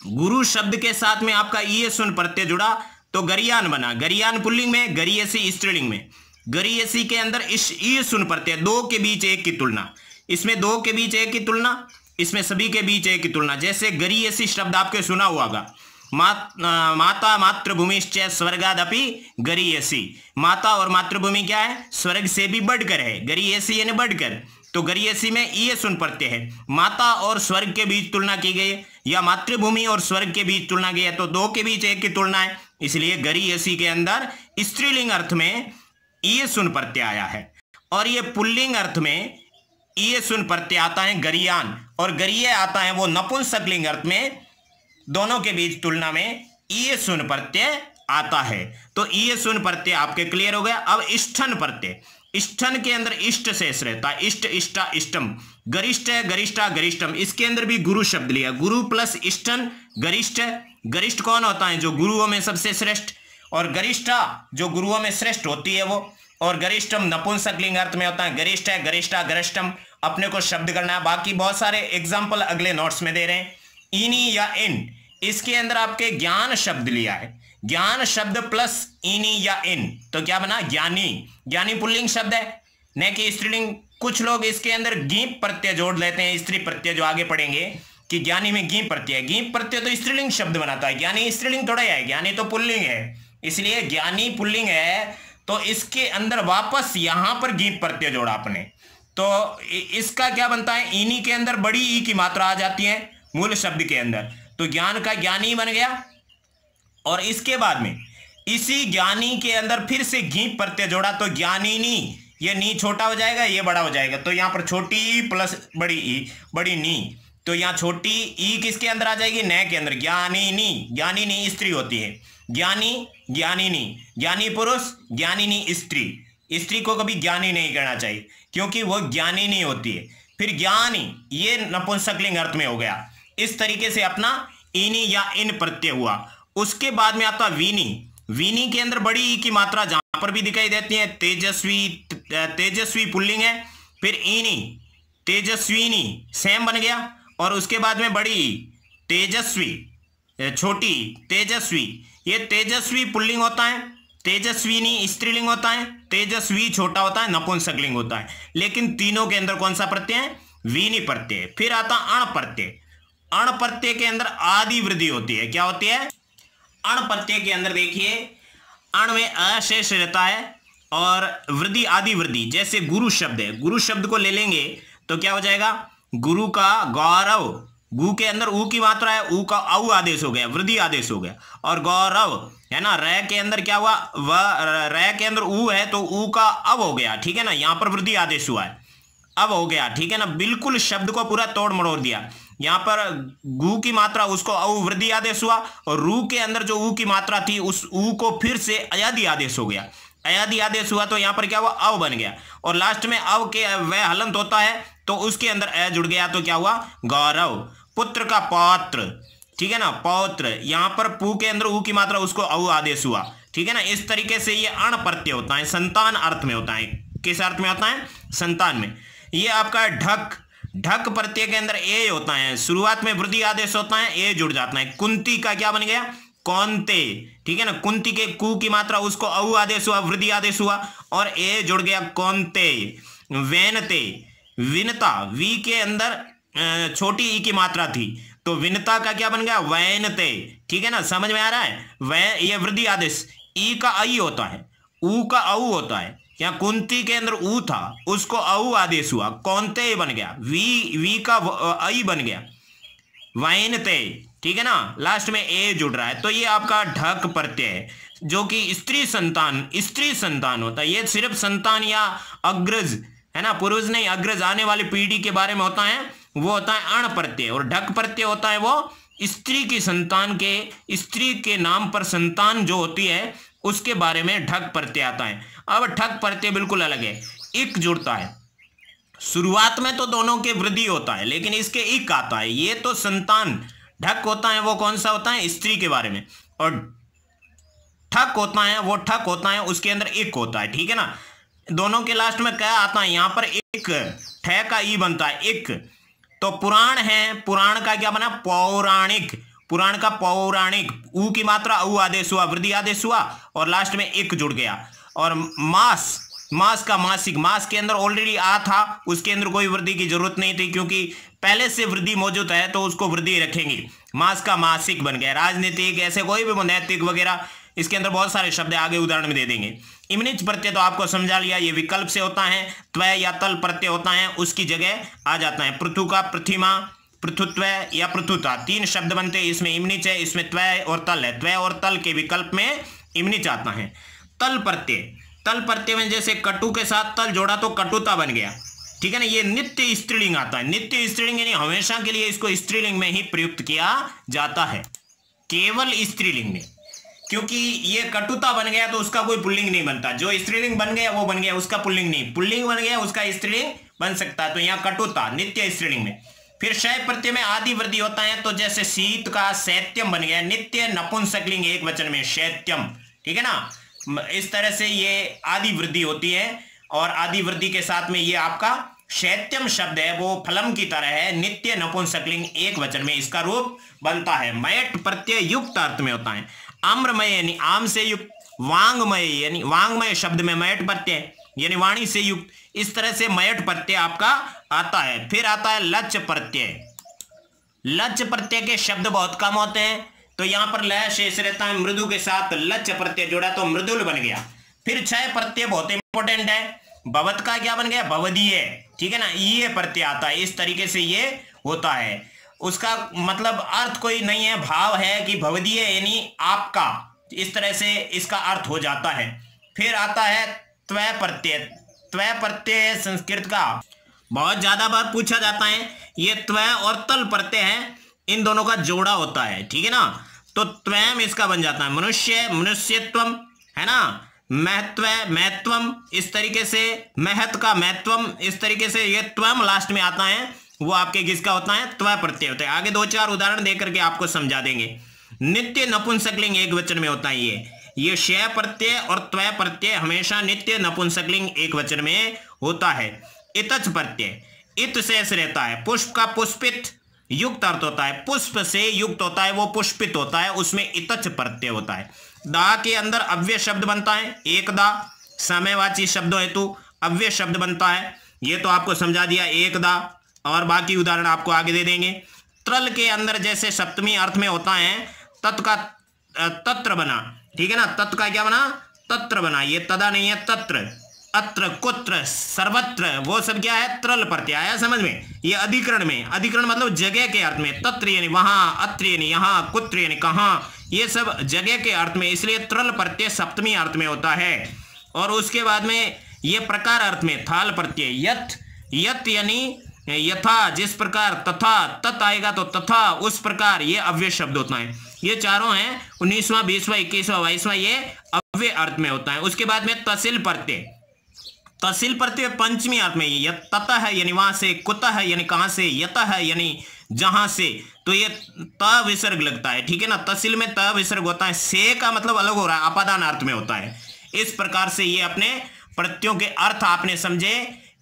गुरु शब्द के साथ में आपका ईय सुन प्रत्यय जुड़ा तो गरियान बना। गरियान पुल्लिंग में, गरियसी स्त्रीलिंग में। गरियसी के अंदर इस ईय सुन प्रत्यय, दो के बीच एक की तुलना, इसमें दो के बीच एक की तुलना, इसमें सभी के बीच एक की तुलना। जैसे गरियसी शब्द आपके सुना हुआ होगा, माता मातृभूमिश्च स्वर्गादपि गरियसी। माता और मातृभूमि क्या है, स्वर्ग से भी बढ़कर है। गरियसी यानी बढ़कर। तो गरियसी में ईय सुन प्रत्यय है। माता और स्वर्ग के बीच तुलना की गई है, या मातृभूमि और स्वर्ग के बीच तुलना की है, तो दो के बीच एक की तुलना है। इसलिए गरियसी के अंदर स्त्रीलिंग अर्थ में ईय सुन प्रत्यय आया है, और ये पुल्लिंग अर्थ में ईय सुन प्रत्यय आता है गरियान, और गरिय आता है वो नपुंसकलिंग अर्थ में। दोनों के बीच तुलना में ईय सुन प्रत्यय आता है। तो ईय सुन प्रत्यय आपके क्लियर हो गया। अब इष्ठन प्रत्यय, इष्ठन के अंदर इष्ट शेष रहता है। इष्ट, इष्टा, इष्टम, गरिष्ठ, गरिष्ठा, गरिष्ठम। इसके अंदर भी गुरु शब्द लिया, गुरु प्लस इष्टन, गरिष्ठ। गरिष्ठ कौन होता है, जो गुरुओं में सबसे श्रेष्ठ, और गरिष्ठा जो गुरुओं में श्रेष्ठ होती है वो, और गरिष्ठम नपुंसकलिंग अर्थ में होता है। गरिष्ठ है, गरिष्ठा, गरिष्ठम। अपने को शब्द करना है। बाकी बहुत सारे एग्जाम्पल अगले नोट्स में दे रहे हैं। इनी या इन, इसके अंदर आपके ज्ञान शब्द लिया है। ज्ञान शब्द प्लस इनी या इन, तो क्या बना, ज्ञानी। ज्ञानी पुल्लिंग शब्द है, न कि स्त्रीलिंग। कुछ लोग इसके अंदर गीप प्रत्यय जोड़ लेते हैं, स्त्री प्रत्यय, जो आगे पढ़ेंगे कि ज्ञानी में गीप प्रत्यय। गीप प्रत्यय तो स्त्रीलिंग शब्द बनाता है, ज्ञानी स्त्रीलिंग थोड़ा है, ज्ञानी तो पुल्लिंग है। इसलिए ज्ञानी पुल्लिंग है तो इसके अंदर वापस यहां पर गीप प्रत्यय जोड़ा आपने, तो इसका क्या बनता है, इनी के अंदर बड़ी ई की मात्रा आ जाती है मूल शब्द के अंदर, तो ज्ञान का ज्ञानी बन गया। और इसके बाद में इसी ज्ञानी के अंदर फिर से गीप प्रत्यय जोड़ा तो ज्ञानीनी। ये नी छोटा हो जाएगा, ये बड़ा हो जाएगा, तो यहां पर छोटी ई प्लस बड़ी ई, बड़ी नी। तो यहां छोटी ई किसके अंदर आ जाएगी, न के अंदर। ज्ञानीनी, ज्ञानीनी स्त्री होती है। ज्ञानी, ज्ञानीनी, ज्ञानी पुरुष, ज्ञानीनी स्त्री। स्त्री को कभी ज्ञानी नहीं कहना चाहिए क्योंकि वो ज्ञानी नहीं होती है। फिर ज्ञानी, ये नपुंसकलिंग अर्थ में हो गया। इस तरीके से अपना इनी या इन प्रत्यय हुआ। उसके बाद में आता वीनी। वीनी के अंदर बड़ी ई की मात्रा जहां पर भी दिखाई देती है, तेजस्वी, तेजस्वी पुल्लिंग है। फिर इनी, तेजस्वीनी सेम बन गया। और उसके बाद में बड़ी ई, तेजस्वी, छोटी तेजस्वी। ये तेजस्वी पुल्लिंग होता है, तेजस्विनी स्त्रीलिंग होता है, तेजस्वी छोटा होता है, नपुंसकलिंग होता है। लेकिन तीनों के अंदर कौन सा प्रत्यय है, वीनी प्रत्यय। फिर आता अण प्रत्यय। अण प्रत्यय के अंदर आदि वृद्धि होती है। क्या होती है? अण प्रत्यय के अंदर देखिए अण में अशेष रहता है और वृद्धि आदि वृद्धि। जैसे गुरु शब्द है, गुरु शब्द को ले लेंगे तो क्या हो जाएगा? गुरु का गौरव, गु के अंदर ऊ की मात्रा है, ऊ का औ आदेश हो गया, वृद्धि आदेश हो गया। और गौरव है ना, रै के अंदर क्या हुआ? रै के अंदर ऊ है तो ऊ का अब हो गया, ठीक है ना, यहां पर वृद्धि आदेश हुआ है, अब हो गया, ठीक है ना। बिल्कुल शब्द को पूरा तोड़ मरोड़ दिया। यहां पर गु की मात्रा उसको औ वृद्धि आदेश हुआ और रू के अंदर जो ऊ की मात्रा थी उस ऊ को फिर से अयादि आदेश हो गया, अयादि आदेश हुआ तो यहां पर क्या हुआ? अव बन गया। और लास्ट में अव के वह हलंत होता है तो उसके अंदर अ जुड़ गया तो क्या हुआ? गौरव। पुत्र का पौत्र, ठीक है ना, पौत्र, यहां पर पू के अंदर ऊ की मात्रा उसको औ आदेश हुआ, ठीक है ना। इस तरीके से ये अण प्रत्यय होता है, संतान अर्थ में होता है। किस अर्थ में होता है? संतान में। ये आपका ढक, ढक प्रत्यय के अंदर ए होता है, शुरुआत में वृद्धि आदेश होता है, ए जुड़ जाता है। कुंती का क्या बन गया? कौनते, ठीक है ना, कुंती के कु की मात्रा उसको औ आदेश हुआ, वृद्धि आदेश हुआ और ए जुड़ गया, कौनते। वैनते, विनता, वी के अंदर छोटी ई की मात्रा थी तो विनता का क्या बन गया? वैनते, ठीक है ना, समझ में आ रहा है? वै ये वृद्धि आदेश, ई का आई होता है, ऊ का औ होता है। क्या कुंती के अंदर ऊ था उसको औ आदेश हुआ, कौनते बन गया, वी का आई बन गया, वैनते, ठीक है ना, लास्ट में ए जुड़ रहा है। तो ये आपका ढक प्रत्यय है जो कि स्त्री संतान होता है। ये सिर्फ संतान या अग्रज है ना, पूर्वज नहीं, अग्रज आने वाली पीढ़ी के बारे में होता है, वो होता है अण प्रत्यय। और ढक प्रत्यय होता है वो स्त्री की संतान के, स्त्री के नाम पर संतान जो होती है उसके बारे में ढक प्रत्यय आता है। अब ढक प्रत्यय बिल्कुल अलग है, इक जुड़ता है। शुरुआत में तो दोनों के वृद्धि होता है लेकिन इसके इक आता है। ये तो संतान ढक होता है, वो कौन सा होता है? स्त्री के बारे में। और ठक होता है, वो ठक होता है, उसके अंदर इक होता है, ठीक है ना। दोनों के लास्ट में क्या आता है? यहां पर एक, ठे का ई बनता है, एक। तो पुराण है, पुराण का क्या बना? पौराणिक, पुराण का पौराणिक, ऊ की मात्रा ऊ आदेश हुआ, वृद्धि आदेश हुआ और लास्ट में एक जुड़ गया। और मास, मास का मासिक, मास के अंदर ऑलरेडी आ था, उसके अंदर कोई वृद्धि की जरूरत नहीं थी क्योंकि पहले से वृद्धि मौजूद है तो उसको वृद्धि रखेंगे। मास का मासिक बन गया। राजनीतिक, ऐसे कोई भी नैतिक वगैरह, इसके अंदर बहुत सारे शब्द आगे उदाहरण में दे देंगे। इमनिच प्रत्यय तो आपको समझा लिया, ये विकल्प से होता है, त्वय या तल प्रत्यय होता है, उसकी जगह आ जाता है। पृथु का पृथिमा, पृथुत्व या पृथुता, तीन शब्द बनते हैं, इसमें इमनिच है, इसमें त्वय और तल है। त्वय और तल के विकल्प में इमनिच आता है। तल प्रत्यय, तल प्रत्यय में जैसे कटु के साथ तल जोड़ा तो कटुता बन गया, ठीक है ना। ये नित्य स्त्रीलिंग आता है, नित्य स्त्रीलिंग यानी हमेशा के लिए इसको स्त्रीलिंग में ही प्रयुक्त किया जाता है, केवल स्त्रीलिंग में। क्योंकि ये कटुता बन गया तो उसका कोई पुल्लिंग नहीं बनता, जो स्त्रीलिंग बन गया वो बन गया, उसका पुल्लिंग नहीं, पुल्लिंग बन गया उसका स्त्रीलिंग बन सकता है। तो यहाँ कटुता नित्य स्त्रीलिंग में। फिर शय प्रत्यय में आदि वृद्धि होता है, तो जैसे शीत का शैत्यम बन गया, नित्य नपुंसकलिंग एक वचन में शैत्यम, ठीक है ना। इस तरह से ये आदि वृद्धि होती है और आदि वृद्धि के साथ में ये आपका शैत्यम शब्द है वो फलम की तरह है, नित्य नपुंसकलिंग एक वचन में इसका रूप बनता है। मयट प्रत्यय युक्त अर्थ में होता है। आम्रमय यानी आम से युक्त, वांगमय यानी वांगमय शब्द में मयट प्रत्यय यानी वाणी से युक्त, इस तरह से मयट प्रत्यय आपका आता है। फिर आता है लच प्रत्यय। लच प्रत्यय के शब्द बहुत कम होते हैं तो यहां पर लय शेष रहता है, मृदु के साथ लच प्रत्यय जोड़ा तो मृदुल बन गया। फिर क्षय प्रत्यय बहुत इंपॉर्टेंट है, भवत का क्या बन गया? भवदीय, ठीक है ना, ये प्रत्यय आता है। इस तरीके से ये होता है, उसका मतलब अर्थ कोई नहीं है, भाव है कि भवदीय यानी आपका, इस तरह से इसका अर्थ हो जाता है। फिर आता है त्वय प्रत्यय। त्वय प्रत्यय संस्कृत का बहुत ज्यादा बार पूछा जाता है। ये त्वय और तल प्रत्यय है, इन दोनों का जोड़ा होता है, ठीक है ना। तो त्वयम इसका बन जाता है मनुष्य, मनुष्यत्वम, है ना, महत्व, महत्वम, इस तरीके से महत का महत्वम, इस तरीके से ये त्वम लास्ट में आता है, वो आपके किसका होता है? त्वय प्रत्यय होता है। आगे दो चार उदाहरण देकर के आपको समझा देंगे। नित्य नपुंसकलिंग एक वचन में होता है। ये शय प्रत्यय और त्वय प्रत्यय हमेशा नित्य नपुंसकलिंग एक वचन में होता है। इतच प्रत्यय, इत शेष रहता है। पुष्प का पुष्पित युक्त अर्थ होता है, पुष्प से युक्त होता है, वो पुष्पित होता है, उसमें इतच प्रत्यय होता है। दा के अंदर अव्यय शब्द बनता है, एक दा समयवाची शब्दों हेतु अव्यय शब्द बनता है, ये तो आपको समझा दिया एक दा, और बाकी उदाहरण आपको आगे दे देंगे। त्रल के अंदर जैसे सप्तमी अर्थ में होता है, तत् का तत्र बना, ठीक है ना, तत् का क्या बना, तत्र बना, ये तदा नहीं है, तत्र, अत्र, कुत्र, सर्वत्र, वो सब क्या है, त्रल प्रत्यय आया समझ में। ये अधिकरण में, अधिकरण मतलब जगह के अर्थ में, तत्र यानी वहां, अत्र यानी यहाँ, कुत्र यानी कहां, ये सब जगह के अर्थ में, इसलिए त्रल प्रत्यय सप्तमी अर्थ में होता है। और उसके बाद में ये प्रकार अर्थ में थाल प्रत्यय, यथ, यथ यानी यथा जिस प्रकार, तथा, तत् आएगा तो तथा उस प्रकार, ये अव्यय शब्द होता है। ये चारों हैं 19वां 20वां 21वां 22वां, ये अव्यय अर्थ में होता है। उसके बाद में तहसील प्रत्यय, तहसील प्रत्यय पंचमी अर्थ में, ये ततः है यानी वहां से, कुतः है यानी कहां से, यतः है यानी जहां से, तो ये त विसर्ग लगता है, ठीक है ना, तहसील में त विसर्ग होता है, से का मतलब अलग हो रहा है, अपादान अर्थ में होता है। इस प्रकार से ये अपने प्रत्ययों के अर्थ आपने समझे।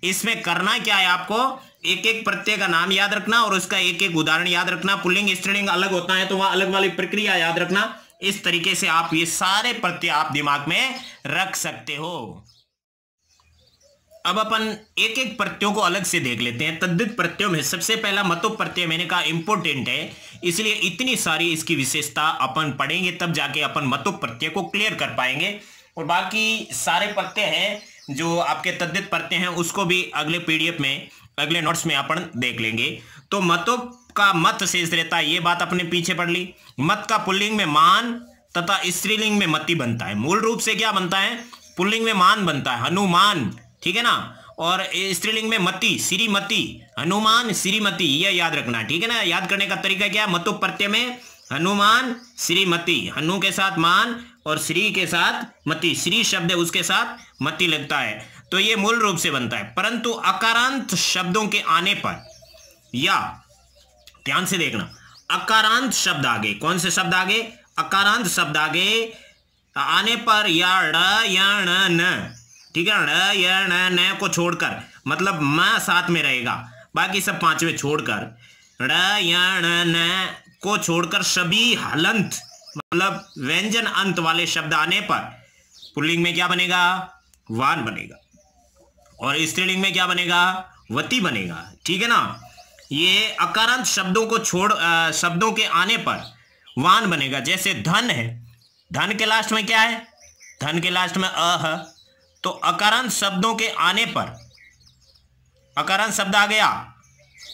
इसमें करना क्या है, आपको एक एक प्रत्यय का नाम याद रखना और उसका एक एक उदाहरण याद रखना। पुल्लिंग स्त्रीलिंग अलग होता है तो वह अलग वाली प्रक्रिया याद रखना। इस तरीके से आप ये सारे प्रत्यय आप दिमाग में रख सकते हो। अब अपन एक एक प्रत्ययों को अलग से देख लेते हैं। तद्धित प्रत्ययों में सबसे पहला मतुप प्रत्यय मैंने कहा इंपोर्टेंट है, इसलिए इतनी सारी इसकी विशेषता अपन पढ़ेंगे, तब जाके अपन मतुप प्रत्यय को क्लियर कर पाएंगे। और बाकी सारे प्रत्यय हैं जो आपके तद्धित प्रत्यय हैं उसको भी अगले पीडीएफ में, अगले नोट्स में अपन देख लेंगे। तो मतुप का मत शेष रहता है, ये बात अपने पीछे पढ़ ली। मत का पुल्लिंग में मान तथा स्त्रीलिंग में मति बनता है। मूल रूप से क्या बनता है, पुल्लिंग में मान बनता है, हनुमान, ठीक है ना, और स्त्रीलिंग में मति, श्रीमती, हनुमान श्रीमती, ये याद रखना, ठीक है ना। याद करने का तरीका क्या है, मतुप प्रत्यय में हनुमान श्रीमती, हनु के साथ मान और श्री के साथ मति, श्री शब्द है उसके साथ मति लगता है, तो ये मूल रूप से बनता है। परंतु अकारांत शब्दों के आने पर, या ध्यान से देखना, अकारांत शब्द आगे, कौन से शब्द आगे, अकारांत शब्द आगे आने पर, या ड़ या न, ठीक है, ड़ या न को छोड़कर, मतलब म साथ में रहेगा, बाकी सब पांचवे छोड़कर, ड़ या न को छोड़कर सभी हलंत मतलब व्यंजन अंत वाले शब्द आने पर पुल्लिंग में क्या बनेगा, वान बनेगा, और स्त्रीलिंग में क्या बनेगा, वती बनेगा, ठीक है ना। ये अकारांत शब्दों को छोड़ शब्दों के आने पर वान बनेगा। जैसे धन है, धन के लास्ट में क्या है, धन के लास्ट में अ है, तो अकारांत शब्दों के आने पर, अकारांत शब्द आ गया,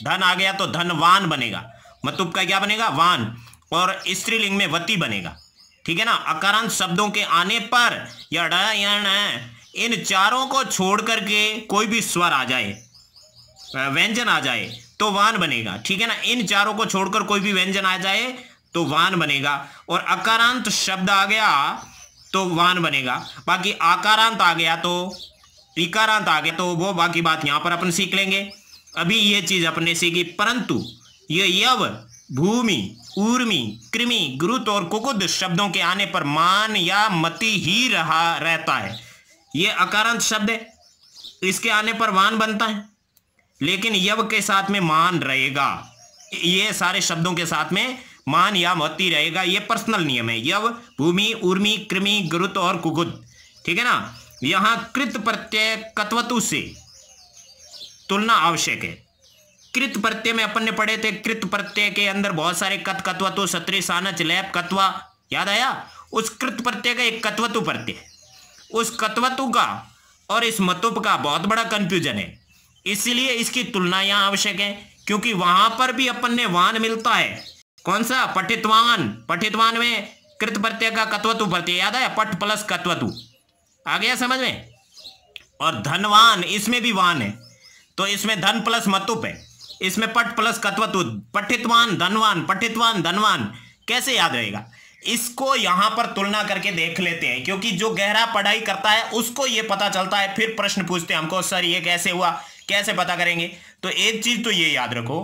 धन आ गया तो धनवान बनेगा, मतुप का क्या बनेगा, वान, और स्त्रीलिंग में वती बनेगा, ठीक है ना। अकारांत शब्दों के आने पर या ड या न, इन चारों को छोड़ करके कोई भी स्वर आ जाए, व्यंजन आ जाए तो वान बनेगा, ठीक है ना। इन चारों को छोड़कर कोई भी व्यंजन आ जाए तो वान बनेगा, और अकारांत शब्द आ गया तो वान बनेगा। बाकी आकारांत आ गया तो, इकारांत आ गया तो वो बाकी बात यहां पर अपन सीख लेंगे। अभी ये चीज अपने सीखी, परंतु ये यव, भूमि, ऊर्मी, कृमि, गुरुत और कुकुद शब्दों के आने पर मान या मति ही रहता है। ये अकारांत शब्द है, इसके आने पर वान बनता है, लेकिन यव के साथ में मान रहेगा। ये सारे शब्दों के साथ में मान या मति रहेगा, ये पर्सनल नियम है। यव, भूमि, ऊर्मी, कृमि, गुरुत और कुकुद, ठीक है ना। यहां कृत प्रत्यय कत्वतु से तुलना आवश्यक है। कृत प्रत्यय में अपन ने पढ़े थे, कृत प्रत्यय के अंदर बहुत सारे कत, कत्वतु, सत्री, सानच, लैप, कत्वा, याद आया। उस कृत प्रत्यय का एक कत्वतु प्रत्यय है, उस कत्वतु का और इस मतुप का बहुत बड़ा कंफ्यूजन है, इसीलिए इसकी तुलना यहां आवश्यक है, क्योंकि वहां पर भी अपन ने वान मिलता है, कौन सा, पठितवान, पठितवान में कृत प्रत्यय का कत्वतु प्रत्यय, याद आया, पठ प्लस कत्वतु, आ गया समझ में। और धनवान, इसमें भी वान है, तो इसमें धन प्लस मतुप है, इसमें पट प्लस कत्वतु, पठितवान धनवान, पठितवान धनवान, कैसे याद रहेगा। इसको यहां पर तुलना करके देख लेते हैं, क्योंकि जो गहरा पढ़ाई करता है उसको ये पता चलता है। फिर प्रश्न पूछते हैं हमको, सर ये कैसे हुआ, कैसे पता करेंगे। तो एक चीज तो ये याद रखो,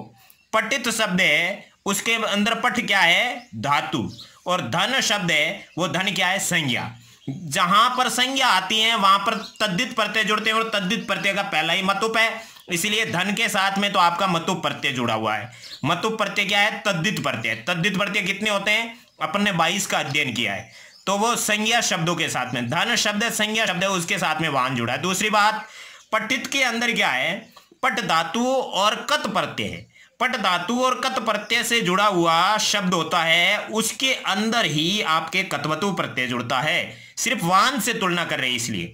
पठित शब्द है उसके अंदर पठ क्या है, धातु, और धन शब्द है वो धन क्या है, संज्ञा। जहां पर संज्ञा आती है वहां पर तद्धित प्रत्यय जुड़ते हैं, और तद्धित प्रत्यय का पहला ही मतुप है, इसलिए धन के साथ में तो आपका मतुप प्रत्यय जुड़ा हुआ है। मतुप प्रत्यय क्या है, तद्धित प्रत्यय। तद्धित प्रत्यय कितने होते हैं, अपन ने 22 का अध्ययन किया है, तो वो संज्ञा शब्दों के साथ में, धन शब्द है, संज्ञा शब्द है, उसके साथ में वाहन जुड़ा है। दूसरी बात, पठित के अंदर क्या है, पट धातु और कत प्रत्यय है। पट धातु और कत प्रत्यय से जुड़ा हुआ शब्द होता है उसके अंदर ही आपके कत्वतु प्रत्यय जुड़ता है। सिर्फ वान से तुलना कर रहे हैं इसलिए,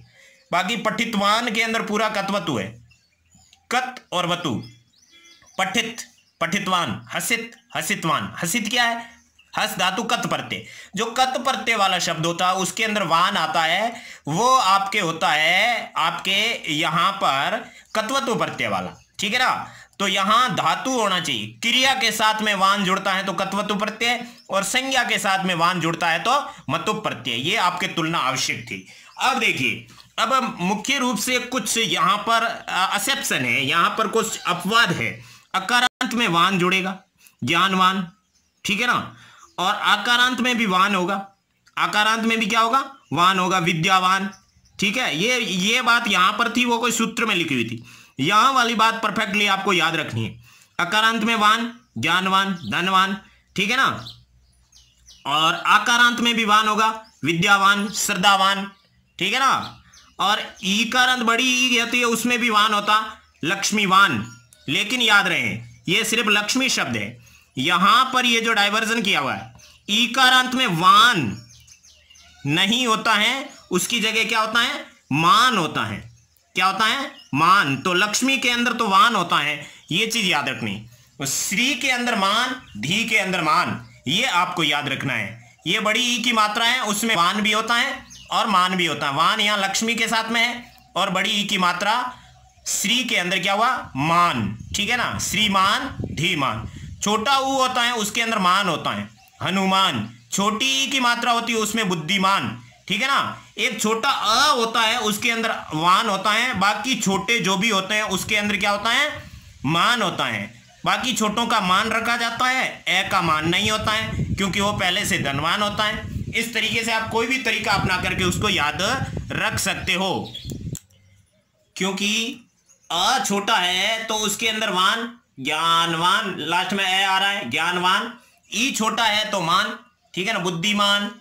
बाकी पठितवान के अंदर पूरा कत्वतु है। कत और वतु, पठित पठितवान, हसित हसितवान। हसित क्या है? हस धातु कत प्रत्यय। जो कत प्रत्यय वाला शब्द होता है उसके अंदर वान आता है, वो आपके होता है आपके यहां पर कत्वतु प्रत्यय वाला, ठीक है ना। तो यहां धातु होना चाहिए, क्रिया के साथ में वान जुड़ता है तो कत्वतु प्रत्यय, और संज्ञा के साथ में वान जुड़ता है तो मतु प्रत्यय। ये आपके तुलना आवश्यक थी। अब देखिए, अब मुख्य रूप से कुछ यहां पर एक्सेप्शन है, यहां पर कुछ अपवाद है। अकारांत में वान जुड़ेगा, ज्ञानवान, ठीक है ना, और आकारांत में भी वान होगा। आकारांत में भी क्या होगा? वान होगा, विद्यावान, ठीक है। ये बात यहां पर थी, वो कोई सूत्र में लिखी हुई थी। यहां वाली बात परफेक्टली आपको याद रखनी है। अकारांत में वान, ज्ञानवान, धनवान, ठीक है ना, और आकारांत में भी वान होगा, विद्यावान, श्रद्धावान, ठीक है ना। और ईकारांत बड़ी ई होती है उसमें भी वान होता, लक्ष्मीवान। लेकिन याद रहे ये सिर्फ लक्ष्मी शब्द है। यहां पर ये जो डाइवर्जन किया हुआ है, ईकारांत में वान नहीं होता है, उसकी जगह क्या होता है? मान होता है। क्या होता है? मान। तो लक्ष्मी के अंदर तो वान होता है, ये चीज याद रखनी। श्री के अंदर मान, धी के अंदर मान, ये आपको याद रखना है। ये बड़ी ई की मात्रा है, उसमें वान भी होता है और मान भी होता है। वान यहां लक्ष्मी के साथ में है, और बड़ी ई की मात्रा श्री के अंदर क्या हुआ? मान, ठीक है ना। श्रीमान, धीमान। छोटा ऊ होता है उसके अंदर मान होता है, हनुमान। छोटी ई की मात्रा होती है उसमें बुद्धिमान, ठीक है ना। एक छोटा अ होता है उसके अंदर वान होता है, बाकी छोटे जो भी होते हैं उसके अंदर क्या होता है? मान होता है। बाकी छोटों का मान रखा जाता है, ए का मान नहीं होता है क्योंकि वो पहले से धनवान होता है। इस तरीके से आप कोई भी तरीका अपना करके उसको याद रख सकते हो। क्योंकि अ छोटा है तो उसके अंदर वान, ज्ञानवान, लास्ट में ए आ रहा है, ज्ञानवान। ई छोटा है तो मान, ठीक है ना, बुद्धिमान।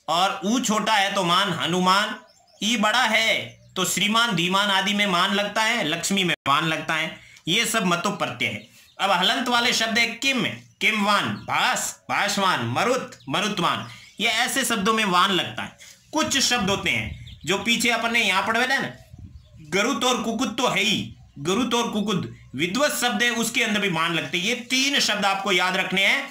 और ऊ छोटा है तो मान, हनुमान। ई बड़ा है तो श्रीमान, धीमान आदि में मान लगता है, लक्ष्मी में वान लगता है। ये सब मतु प्रत्यय है। अब हलंत वाले शब्द है किम, किमवान, भास, भासवान, मरुत, मरुतवान। ये ऐसे शब्दों में वान लगता है। कुछ शब्द होते हैं जो पीछे अपन ने यहां पढ़े थे ना, गरुत और कुकुद तो है ही, गरुत और कुकुद विद्वत शब्द है, उसके अंदर भी मान लगते हैं। ये तीन शब्द आपको याद रखने हैं,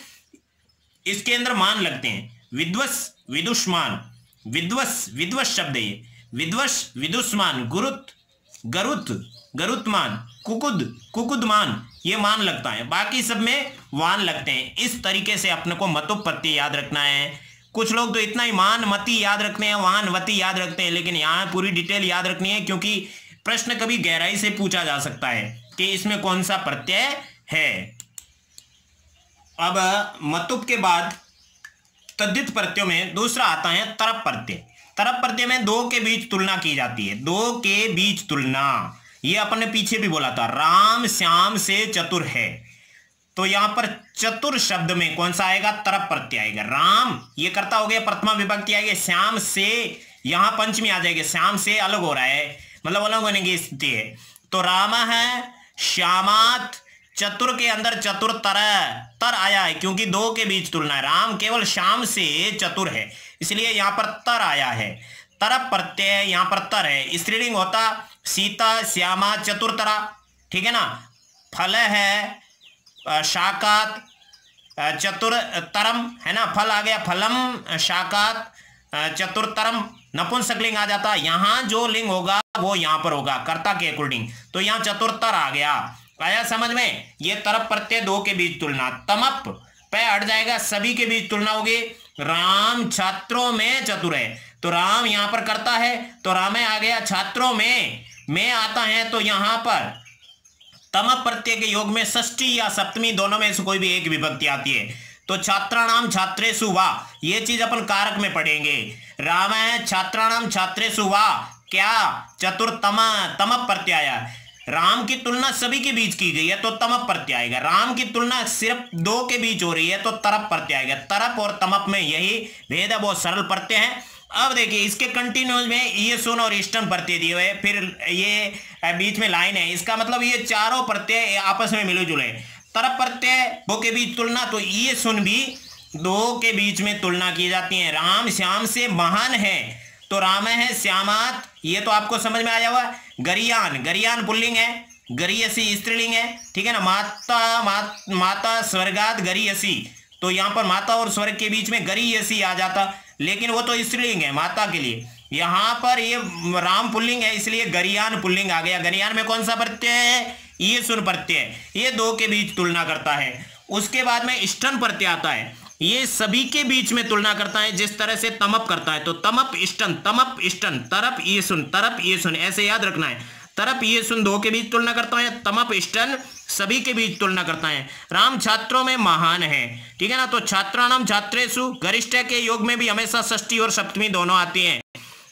इसके अंदर मान लगते हैं। विद्वस, विदुष्मान, विद्वस, विद्वस शब्द है ये, विद्वस, विदुष्मान, गुरुत, गरुत, गरुतमान, कुकुद, कुकुदमान, ये मान लगता है। बाकी सब में वान लगते हैं। इस तरीके से अपने को मतु प्रत्यय याद रखना है। कुछ लोग तो इतना ही मान मती याद रखते हैं, वान वती याद रखते हैं, लेकिन यहाँ पूरी डिटेल याद रखनी है क्योंकि प्रश्न कभी गहराई से पूछा जा सकता है कि इसमें कौन सा प्रत्यय है। अब मतुप के बाद तद्धित प्रत्ययों में दूसरा आता है तरप प्रत्यय। तरप प्रत्यय में दो के बीच तुलना की जाती है। दो के बीच तुलना, ये अपन ने पीछे भी बोला था, राम श्याम से चतुर है। तो यहां पर चतुर शब्द में कौन सा आएगा? तरप प्रत्यय आएगा। राम ये कर्ता हो गया, प्रथमा विभक्ति आएगी। श्याम से यहां पंचमी आ जाएगी, श्याम से अलग हो रहा है, मतलब अलग होने की स्थिति है। तो राम है श्यामात, चतुर के अंदर चतुर तर आया है क्योंकि दो के बीच तुलना है। राम केवल श्याम से चतुर है, इसलिए यहां पर तर आया है। तरप प्रत्यय यहां पर तर है। स्त्रीलिंग होता सीता, श्यामा, चतुरतरा, ठीक है ना। फल है शाकात, चतुरतरम, है ना, फल आ गया, फलम, शाकात, चतुरतरम। नपुंसकलिंग आ जाता, यहां जो लिंग होगा वो यहां पर होगा कर्ता के अकॉर्डिंग। तो यहां चतुरतर आ गया। आया समझ में? ये तरप प्रत्यय दो के बीच तुलना। तमप पे हट जाएगा, सभी के बीच तुलना होगी। राम छात्रों में चतुर है, तो राम यहां पर करता है तो रामे आ गया। छात्रों में आता है तो यहां पर तमप प्रत्यय के योग में षष्ठी या सप्तमी दोनों में से कोई भी एक विभक्ति आती है। तो छात्राणाम छात्रेषु वा, ये चीज अपन कारक में पढ़ेंगे। राम है छात्राणाम छात्रेषु वा, क्या चतुर्थम तमप प्रत्यय आया। राम की तुलना सभी के बीच की गई है तो तमप प्रत्यय आएगा। राम की तुलना सिर्फ दो के बीच हो रही है तो तरप प्रत्यय आएगा। तरप और तमप में यही भेद है, बहुत सरल प्रत्यय है। अब देखिए इसके कंटिन्यूस में ये सुन और इष्टम प्रत्यय दिए हुए, फिर ये बीच में लाइन है, इसका मतलब ये चारों प्रत्यय आपस में मिले जुले। तरप प्रत्यय दो के बीच तुलना, तो ये सुन भी दो के बीच में तुलना की जाती है। राम श्याम से महान है, तो राम है श्यामात, ये तो आपको समझ में आया हुआ। गरियान, गरियान पुल्लिंग है, गरियसी स्त्रीलिंग है, ठीक है ना। माता स्वर्गात गरियसी, तो यहाँ पर माता और स्वर्ग के बीच में गरियसी आ जाता, लेकिन वो तो स्त्रीलिंग है माता के लिए। यहाँ पर ये राम पुल्लिंग है, इसलिए गरियान पुल्लिंग आ गया। गरियान में कौन सा प्रत्यय है? ये सुन प्रत्यय, ये दो के बीच तुलना करता है। उसके बाद में इष्टन प्रत्यय आता है, ये सभी के बीच में तुलना करता है, जिस तरह से तमप करता है। तो तमप इष्टन, तमप इष्टन, तरप ये सुन, तरप ये सुन, ऐसे याद रखना है। तरप ये सुन दो के बीच तुलना करता है, तमप इष्टन सभी के बीच तुलना करता है। राम छात्रों में महान है, ठीक है ना। तो छात्राणाम छात्रेषु, गरिष्ठ के योग में भी हमेशा षष्ठी और सप्तमी दोनों आती हैं,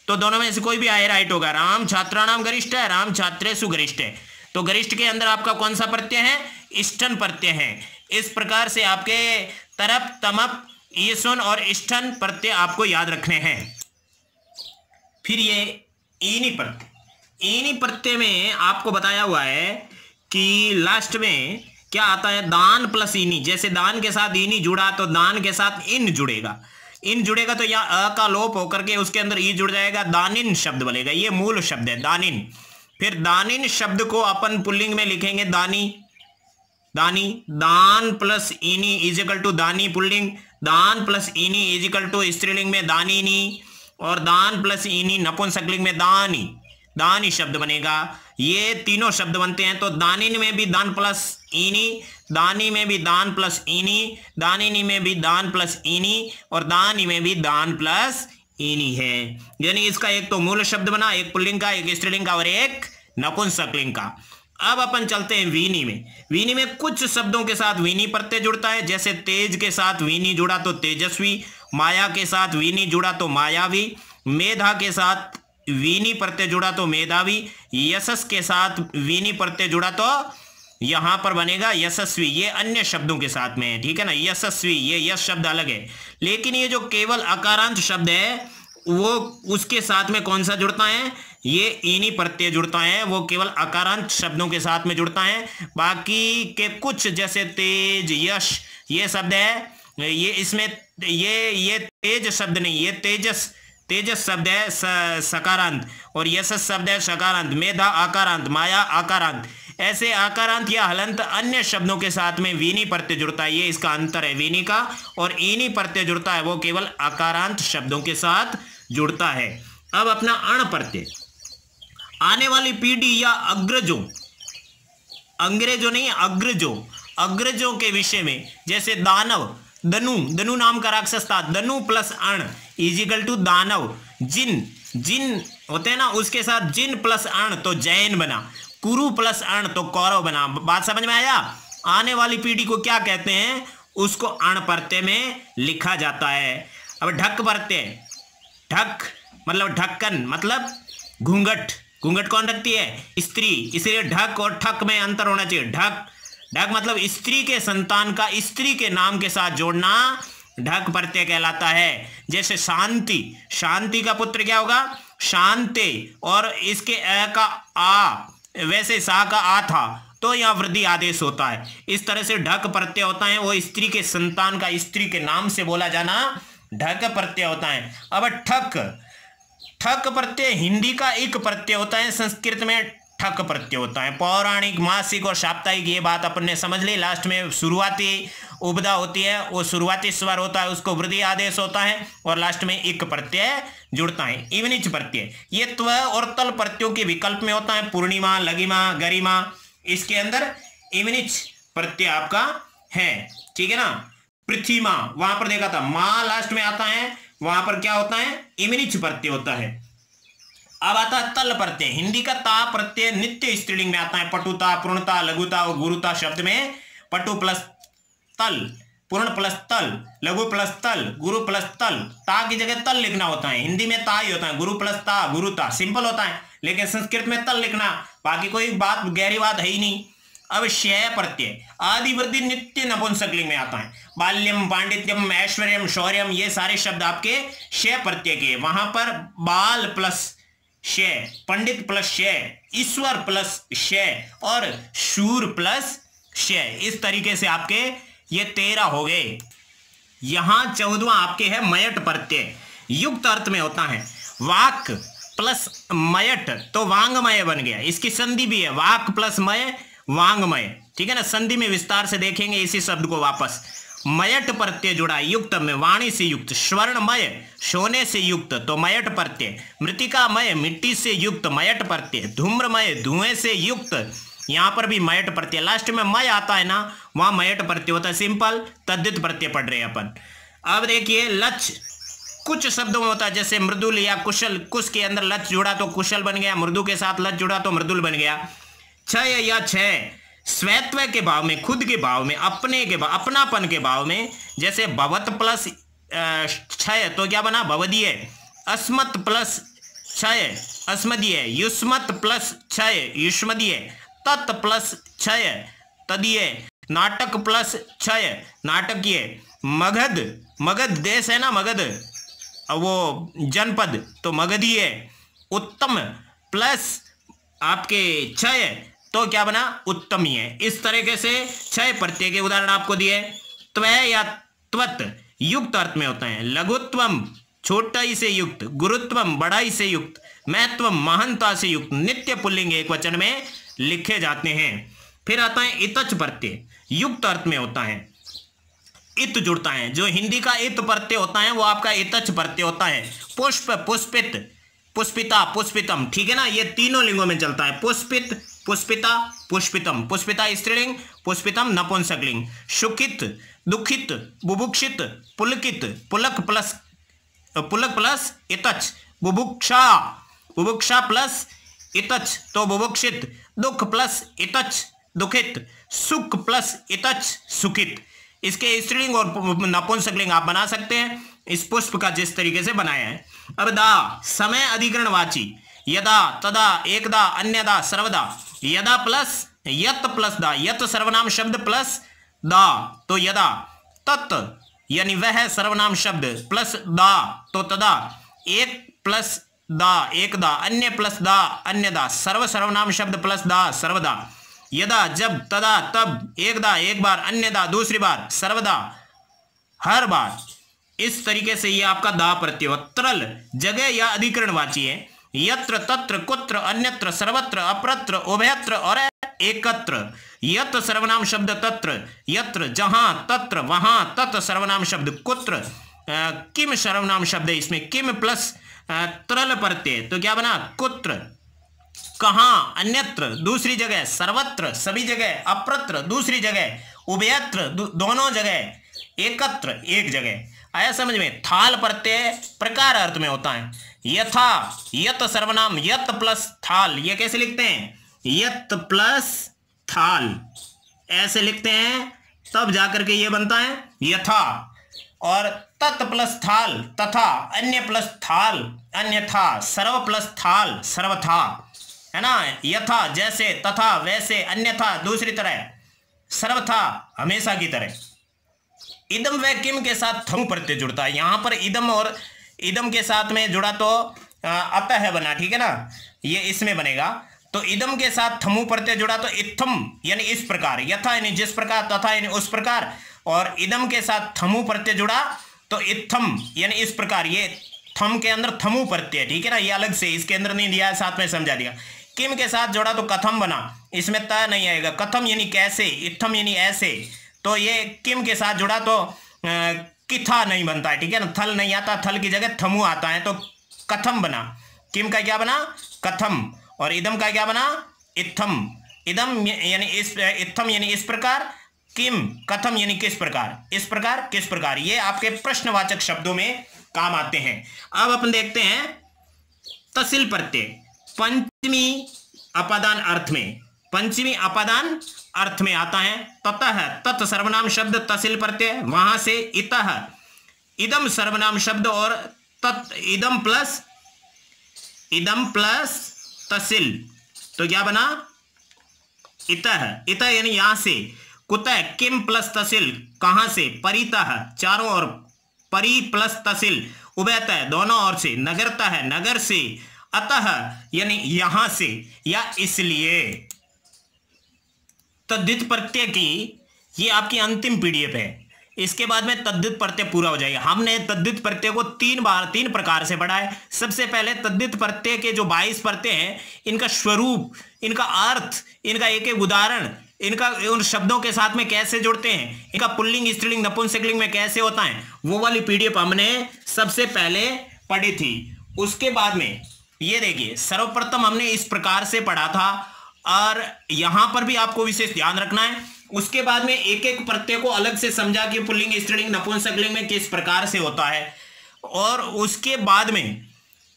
तो दोनों में से कोई भी आए राइट होगा। राम छात्राणाम गरिष्ठ है, राम छात्रेषु गरिष्ठ है, तो गरिष्ठ के अंदर आपका कौन सा प्रत्यय है? इष्टन प्रत्यय है। इस प्रकार से आपके तरप, तमप, ईसुन और इष्टन प्रत्यय आपको याद रखने हैं। फिर ये ईनी प्रत्यय, ईनी प्रत्यय में आपको बताया हुआ है कि लास्ट में क्या आता है? दान प्लस ईनी, जैसे दान के साथ ईनी जुड़ा तो दान के साथ इन जुड़ेगा, इन जुड़ेगा तो यहाँ अ का लोप होकर के उसके अंदर ई जुड़ जाएगा, दानिन शब्द बनेगा। ये मूल शब्द है दानिन। फिर दानिन शब्द को अपन पुल्लिंग में लिखेंगे दानी, दानी, दान प्लस ईनी इज इक्वल टू दानी पुल्लिंग, दान प्लस ईनी इज इक्वल टू स्त्रीलिंग में दानिनी, और दान प्लस ईनी नपुंसकलिंग में दानी, दानी शब्द बनेगा। ये तीनों शब्द बनते हैं। तो दानिन में भी दान प्लस ईनी, दानी में भी दान प्लस ईनी, दानिनी में भी दान प्लस ईनी, और दानी में भी दान प्लस ईनी है। यानी इसका एक तो मूल शब्द बना, एक पुल्लिंग का, एक स्त्रीलिंग का और एक नपुंसकलिंग का। अब अपन चलते हैं वीनी में। वीनी में कुछ शब्दों के साथ वीनी प्रत्यय जुड़ता है, जैसे तेज के साथ वीनी जुड़ा तो तेजस्वी, माया के साथ वीनी जुड़ा तो मायावी, मेधा के साथ वीनी प्रत्यय जुड़ा तो मेधावी, यशस के साथ वीनी प्रत्यय जुड़ा तो यहां पर बनेगा यशस्वी। ये अन्य शब्दों के साथ में है, ठीक है ना। यशस्वी, ये यश शब्द अलग है, लेकिन ये जो केवल अकारांत शब्द है वो उसके साथ में कौन सा जुड़ता है? ये ईनी प्रत्यय जुड़ता है, वो केवल अकारांत शब्दों के साथ में जुड़ता है। बाकी के कुछ जैसे तेज, यश, ये शब्द है, ये इसमें ये तेज शब्द नहीं, ये तेजस, तेजस शब्द है सकारांत, और यशस शब्द है सकारांत, मेधा आकारांत, माया आकारांत। ऐसे आकारांत या हलंत अन्य शब्दों के साथ में वीनी प्रत्यय जुड़ता है, ये इसका अंतर है वीनी का। और ईनी प्रत्यय जुड़ता है वो केवल आकारांत शब्दों के साथ जुड़ता है। अब अपना अण प्रत्यय, आने वाली पीढ़ी या अग्रजों, अंग्रेजों नहीं अग्रजों, अग्रजों के विषय में, जैसे दानव, दनु, दनु नाम का राक्षस था, दनु प्लस अण इजिकल टू दानव। जिन, जिन होते हैं ना, उसके साथ जिन प्लस अण तो जैन बना, कुरु प्लस अण तो कौरव बना। बात समझ में आया? आने वाली पीढ़ी को क्या कहते हैं? उसको अण प्रत्यय में लिखा जाता है। अब ढक प्रत्यय, ढक मतलब ढक्कन, मतलब घूंघट, घूंघट कौन रखती है? स्त्री, इसलिए ढक और ठक में अंतर होना चाहिए। ढक, ढक मतलब स्त्री के संतान का स्त्री के नाम के साथ जोड़ना ढक प्रत्यय कहलाता है। जैसे शांति, शांति का पुत्र क्या होगा? शांति, और इसके अ का आ, वैसे सा का आ था तो यहाँ वृद्धि आदेश होता है। इस तरह से ढक प्रत्यय होता है, वो स्त्री के संतान का स्त्री के नाम से बोला जाना ढक प्रत्यय होता है। अब ठक, ठक प्रत्यय हिंदी का एक प्रत्यय होता है, संस्कृत में ठक प्रत्यय होता है। पौराणिक, मासिक और साप्ताहिक ये बात अपन ने समझ ली। लास्ट में शुरुआती उपदा होती है, वो शुरुआती स्वर होता है, उसको वृद्धि आदेश होता है, और लास्ट में एक प्रत्यय जुड़ता है। इवनिच प्रत्यय ये त्व और तल प्रत्ययों के विकल्प में होता है। पूर्णिमा, लघिमा, गरिमा, इसके अंदर इवनिच प्रत्यय आपका है, ठीक है ना। पृथ्वीमा, वहां पर देखा था मां लास्ट में आता है, वहां पर क्या होता है? इवनिच प्रत्यय होता है। अब आता है तल प्रत्यय, हिंदी का ता प्रत्यय नित्य स्त्रीलिंग में आता है। पटुता, पूर्णता, लघुता और गुरुता शब्द में पटु प्लस तल, पूर्ण प्लस तल, लघु प्लस तल, गुरु प्लस तल, ता की जगह तल लिखना होता है। हिंदी में ता ही होता है, गुरु प्लस ता, गुरुता, सिंपल होता है, लेकिन संस्कृत में तल लिखना, बाकी कोई बात गहरी बात है ही नहीं। अब शय प्रत्यय आदि वृद्धि नित्य नपुंसकलिंग में आता है। बाल्यम, पांडित्यम, ऐश्वर्यम, शौर्यम, ये सारे शब्द आपके शय प्रत्यय के। वहां पर बाल प्लस शय, पंडित प्लस शय, ईश्वर प्लस शय और शूर प्लस श्य। इस तरीके से आपके ये 13 हो गए। यहां 14वां आपके है मयट प्रत्यय, युक्त अर्थ में होता है। वाक प्लस मयट तो वांगमय बन गया, इसकी संधि भी है, वाक प्लस मय वांगमय, ठीक है ना। संधि में विस्तार से देखेंगे इसी शब्द को वापस। मयट प्रत्यय जुड़ा युक्त में, वाणी से युक्त, स्वर्णमय सोने से युक्त तो मयट प्रत्यय, मृतिकामय मिट्टी से युक्त मयट प्रत्यय, धूम्रमय धुएं से युक्त, यहां पर भी मयट प्रत्यय, लास्ट में मय आता है ना, वहां मयट प्रत्यय होता है। सिंपल तद्धित प्रत्यय पढ़ रहे हैं अपन। अब देखिए लच कुछ शब्दों में होता है, जैसे मृदुल या कुशल, कुश के अंदर लच जुड़ा तो कुशल बन गया, मृदु के साथ लच जुड़ा तो मृदुल बन गया। क्षय या क्षय स्वैत्व के भाव में, खुद के भाव में, अपने के भाव, अपनापन के भाव में, जैसे भवत प्लस क्षय तो क्या बना भवदीय, अस्मत् प्लस क्षय अस्मदीय, युष्मत् प्लस क्षय युष्मदीय, तत् प्लस क्षय तदीय, नाटक प्लस क्षय नाटकीय, मगध, मगध देश है ना, मगध वो जनपद तो मगधीय, उत्तम प्लस आपके क्षय तो क्या बना उत्तमीय। इस तरीके से क्षय प्रत्यय के उदाहरण आपको दिए। त्वय या त्वत युक्त अर्थ में होता है। लघुत्वम छोटाई से युक्त, गुरुत्वम बड़ाई से युक्त, महत्वम महानता से युक्त, नित्य पुल्लिंग एक वचन में लिखे जाते हैं। फिर आता है इतच प्रत्यय, युक्त अर्थ में होता है, इत जुड़ता है। जो हिंदी का इत प्रत्यय होता है वो आपका इतच प्रत्यय होता है। पुष्प पुष्पित, पुष्पिता पुष्पितम, ठीक है ना, ये तीनों लिंगों में चलता है। पुष्पित पुष्पिता पुष्पितम, पुष्पिता स्त्रीलिंग, पुष्पितम नपुंसकलिंग। सुखित दुखित, बुभुक्षित पुलकित, पुलक प्लस इतच, बुभुक्षा, बुभुक्षा प्लस इतच तो बुभुक्षित, दुख प्लस इतच दुखित, सुख प्लस इतच सुखित। इसके स्त्रीलिंग और नपुंसकलिंग आप बना सकते हैं इस पुष्प का जिस तरीके से बनाया है। अब दा समय अधिकरणवाची, यदा तदा एकदा अन्यदा सर्वदा, यदा प्लस यत प्लस दा, यत सर्वनाम शब्द प्लस दा तो यदा, तत् यानी वह सर्वनाम शब्द प्लस दा तो तदा, एक प्लस दा एकदा, अन्य प्लस दा अन्यदा, सर्व सर्वनाम शब्द प्लस दा सर्वदा, यदा जब, तदा तब, एकदा एक बार, अन्यदा दूसरी बार, सर्वदा हर बार। इस तरीके से ये आपका दा प्रत्यय। त्रल जगह या अधिकरणवाची है। यत्र तत्र कुत्र अन्यत्र सर्वत्र अप्रत्र उभयत्र और एकत्र। यत सर्वनाम शब्द तत्र, यत्र जहां, तत्र वहां, तत् सर्वनाम शब्द, कुत्र किम सर्वनाम शब्द है इसमें, किम प्लस त्रल प्रत्यय तो क्या बना कुत्र, कहां, अन्यत्र दूसरी जगह, सर्वत्र सभी जगह, अप्रत्र दूसरी जगह, उभयत्र दोनों जगह, एकत्र एक जगह। आया समझ में। थाल प्रत्यय प्रकार अर्थ में होता है। यथा यत सर्वनाम, यत प्लस थाल, ये कैसे लिखते हैं, यत प्लस थाल ऐसे लिखते हैं, तब जाकर के ये बनता है यथा। और तत् प्लस थाल तथा, अन्य प्लस थाल अन्यथा, सर्व प्लस थाल सर्वथा, है ना। यथा जैसे, तथा वैसे, अन्यथा दूसरी तरह, सर्वथा हमेशा की तरह। इदम व किम के साथ थम प्रत्यय जुड़ता है। यहां पर इदम और इदम के साथ में जुड़ा तो अतः बना, ठीक है ना, ये इसमें बनेगा। तो इदम के साथ थमु प्रत्यय जुड़ा तो इत्थम यानी इस प्रकार, यथा यानी जिस प्रकार, तथा यानी उस प्रकार, और इदम के साथ थमु प्रत्यय जुड़ा तो इत्थम यानी इस प्रकार। ये थम के अंदर थमु प्रत्यय, ठीक है ना, ये अलग से इसके अंदर नहीं दिया है, साथ में समझा दिया। किम के साथ जोड़ा तो कथम बना, इसमें त नहीं आएगा। कथम यानी कैसे, इत्थम यानी ऐसे, तो ये किम के साथ जुड़ा तो किथा नहीं बनता है, ठीक है ना, थल नहीं आता, थल की जगह थमु आता है तो कथम बना। किम का क्या बना कथम, और इदम का क्या बना इत्थम। इदम यानी इस, इत्थम यानी इस प्रकार, किम कथम यानी किस प्रकार, इस प्रकार किस प्रकार। ये आपके प्रश्नवाचक शब्दों में काम आते हैं। अब अपन देखते हैं तसिल प्रत्यय पंचमी अपादान अर्थ में, पंचमी अपादान अर्थ में आता है। ततः तत् सर्वनाम शब्द तसिल प्रत्यय, वहां से इतः इदम सर्वनाम शब्द और तत् इदम प्लस तसिल तो क्या बना इतः। इतः यानी यहां से, कुतः किम प्लस तसिल कहां से, परितः चारों ओर, परि प्लस तसिल उभयतः दोनों ओर से, नगरतः नगर से, अतः यानी यहां से या इसलिए। तद्धित प्रत्यय की ये आपकी अंतिम पीडीएफ है। इसके बाद में तद्धित प्रत्यय पूरा हो जाएगा। हमने तद्धित प्रत्यय को तीन प्रकार से पढ़ा है। सबसे पहले तद्धित प्रत्यय के जो 22 प्रत्यय हैं, इनका स्वरूप, इनका अर्थ, इनका एक एक उदाहरण, इनका उन शब्दों के साथ में कैसे जुड़ते हैं, इनका पुल्लिंग स्त्रीलिंग नपुंसकलिंग में कैसे होता है, वो वाली पीडीएफ हमने सबसे पहले पढ़ी थी। उसके बाद में ये देखिए, सर्वप्रथम हमने इस प्रकार से पढ़ा था और यहां पर भी आपको विशेष ध्यान रखना है। उसके बाद में एक एक प्रत्यय को अलग से समझा कि पुल्लिंग स्त्रीलिंग नपुंसकलिंग में किस प्रकार से होता है। और उसके बाद में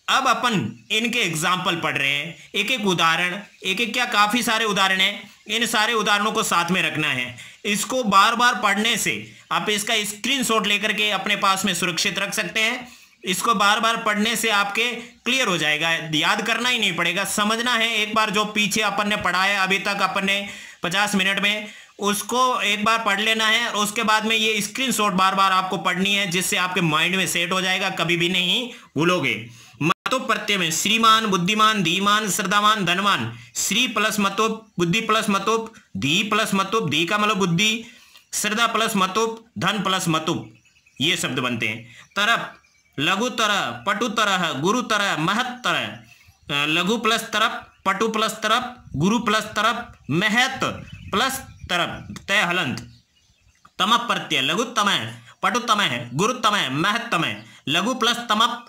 अब अपन इनके एग्जाम्पल पढ़ रहे हैं, एक एक उदाहरण, एक एक क्या काफी सारे उदाहरण हैं, इन सारे उदाहरणों को साथ में रखना है। इसको बार बार पढ़ने से आप इसका स्क्रीनशॉट लेकर के अपने पास में सुरक्षित रख सकते हैं। इसको बार बार पढ़ने से आपके क्लियर हो जाएगा, याद करना ही नहीं पड़ेगा, समझना है। एक बार जो पीछे अपन ने पढ़ा है अभी तक अपन ने 50 मिनट में, उसको एक बार पढ़ लेना है और उसके बाद में ये स्क्रीनशॉट बार बार आपको पढ़नी है, जिससे आपके माइंड में सेट हो जाएगा, कभी भी नहीं भूलोगे। मतोप प्रत्यय में श्रीमान, बुद्धिमान, धीमान, श्रद्धावान, धनवान, श्री प्लस मतोप, बुद्धि प्लस मतोप, धी प्लस मतोप, धी का मतलब बुद्धि, श्रद्धा प्लस मतोप, धन प्लस मतोप, ये शब्द बनते हैं। तरफ, लघु तरह, पटु तरह, गुरु तरह, महत तरह, लघु प्लस तरफ, पटु प्लस तरफ, गुरु प्लस तरफ, महत प्लस तरफ, तय हलंत। तम प्रत्यय लघु तमय, पटु तमय, गुरु तमय, महत तमय, लघु प्लस तमप,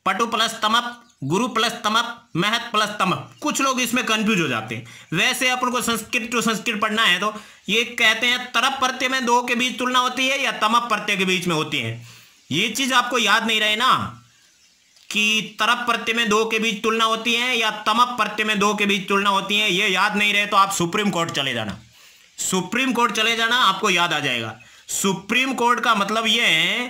पटु प्लस तमप, गुरु प्लस तमप, महत प्लस तमप। कुछ लोग इसमें कंफ्यूज हो जाते हैं। वैसे अपन को संस्कृत टू संस्कृत पढ़ना है तो ये कहते हैं तरप प्रत्यय में दो के बीच तुलना होती है या तमप प्रत्यय के बीच में होती है। ये चीज आपको याद नहीं रहे ना कि तरप प्रत्यय में दो के बीच तुलना होती है या तमप प्रत्यय में दो के बीच तुलना होती है। ये याद नहीं रहे तो आप सुप्रीम कोर्ट चले जाना, सुप्रीम कोर्ट चले जाना, आपको याद आ जाएगा। सुप्रीम कोर्ट का मतलब ये है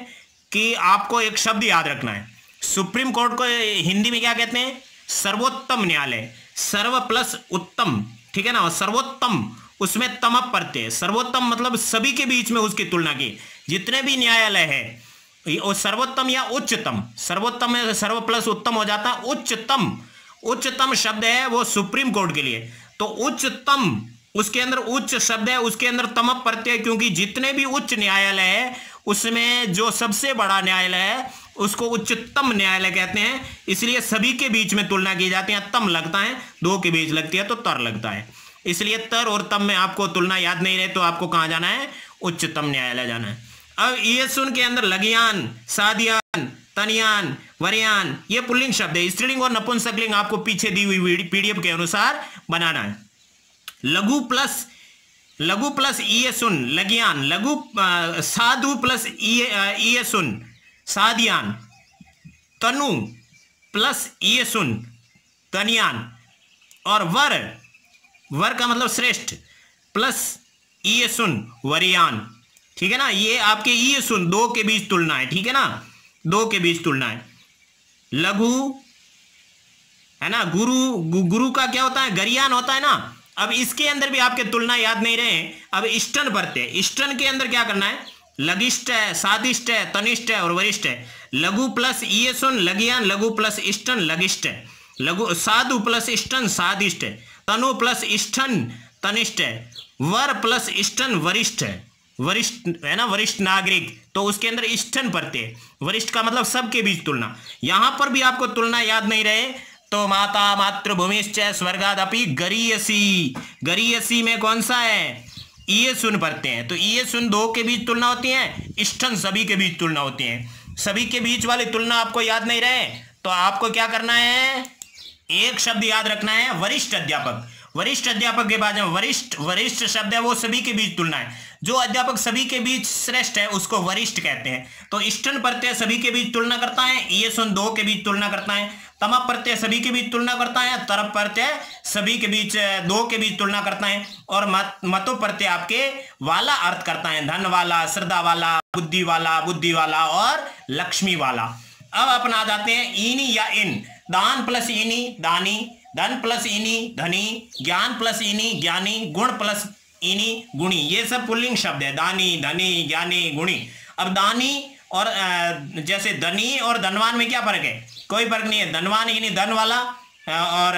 कि आपको एक शब्द याद रखना है। सुप्रीम कोर्ट को हिंदी में क्या कहते हैं? सर्वोत्तम न्यायालय। सर्व प्लस उत्तम, ठीक है ना, सर्वोत्तम, उसमें तमप प्रत्यय। सर्वोत्तम मतलब सभी के बीच में उसकी तुलना की, जितने भी न्यायालय है और सर्वोत्तम या उच्चतम, सर्वोत्तम में सर्व प्लस उत्तम हो जाता है, उच्चतम, उच्चतम शब्द है वो सुप्रीम कोर्ट के लिए। तो उच्चतम, उसके अंदर उच्च शब्द है, उसके अंदर तमप प्रत्यय, क्योंकि जितने भी उच्च न्यायालय है उसमें जो सबसे बड़ा न्यायालय है उसको उच्चतम न्यायालय कहते हैं। इसलिए सभी के बीच में तुलना की जाती है। तम लगता है, दो के बीच लगती है तो तर लगता है। इसलिए तर और तम में आपको तुलना याद नहीं रहे तो आपको कहां जाना है? उच्चतम न्यायालय जाना है। अब ये सुन के अंदर लगियान, सादियान, तनियान, वरियान, ये पुल्लिंग शब्द है। स्त्रीलिंग और नपुंसकलिंग आपको पीछे दी हुई पीडीएफ के अनुसार बनाना है। लघु प्लस ईए सुन, लगियान, लघु साधु प्लस ईए सुन, सादियान, तनु प्लस ईए सुन, तनियान, और वर का मतलब श्रेष्ठ प्लस ईए सुन, वरियान, ठीक है ना। ये आपके ईए सुन दो के बीच तुलना है, ठीक है ना, दो के बीच तुलना है। लघु है ना, गुरु का क्या होता है? गरियान होता है ना। अब इसके अंदर भी आपके तुलना याद नहीं रहे। अब इष्टन प्रत्यय, इष्टन के अंदर क्या करना है? लघिष्ठ है, सादिष्ट है, तनिष्ठ है और वरिष्ठ है। लघु प्लस ईए सुन, लगियान, लघु प्लस इष्टन, लघिष्ठ है। लघु साधु प्लस इष्टन, सादिष्ट है। तनु प्लस इष्टन, तनिष्ठ है। वर प्लस इष्टन, वरिष्ठ है। वरिष्ठ है ना, वरिष्ठ नागरिक, तो उसके अंदर इष्टन प्रत्यय। वरिष्ठ का मतलब सबके बीच तुलना। यहां पर भी आपको तुलना याद नहीं रहे तो माता मातृभूमिश्च स्वर्गादपि गरीयसी, गरीयसी में कौन सा है? ईए सुन पढ़ते हैं तो ईए सुन दो के बीच तुलना होती है, इष्टन सभी के बीच तुलना होती है। सभी के बीच वाली तुलना आपको याद नहीं रहे तो आपको क्या करना है? एक शब्द याद रखना है, वरिष्ठ अध्यापक। वरिष्ठ अध्यापक के बाद में वरिष्ठ शब्द है वो सभी के बीच तुलना है। जो अध्यापक सभी के बीच श्रेष्ठ है उसको वरिष्ठ कहते हैं। तो इष्टन प्रत्यय सभी के बीच तुलना करता है, ईए सुन दो के बीच तुलना करता है, तमप प्रत्यय सभी के बीच तुलना करता है, तरप प्रत्यय सभी के बीच दो के बीच तुलना करता है, और मतो प्रत्यय आपके वाला अर्थ करता है, धन वाला, श्रद्धा वाला, बुद्धि वाला और लक्ष्मी वाला। अब अपन आ जाते हैं इनी या इन। दान प्लस इनी, दानी, धन प्लस इनी, धनी, ज्ञान प्लस इनी, ज्ञानी, गुण प्लस इनी, गुणी। ये सब पुल्लिंग शब्द है, दानी, धनी, ज्ञानी, गुणी। अब दानी और जैसे धनी और धनवान में क्या फर्क है? कोई फर्क नहीं है। धनवान यानी धन वाला और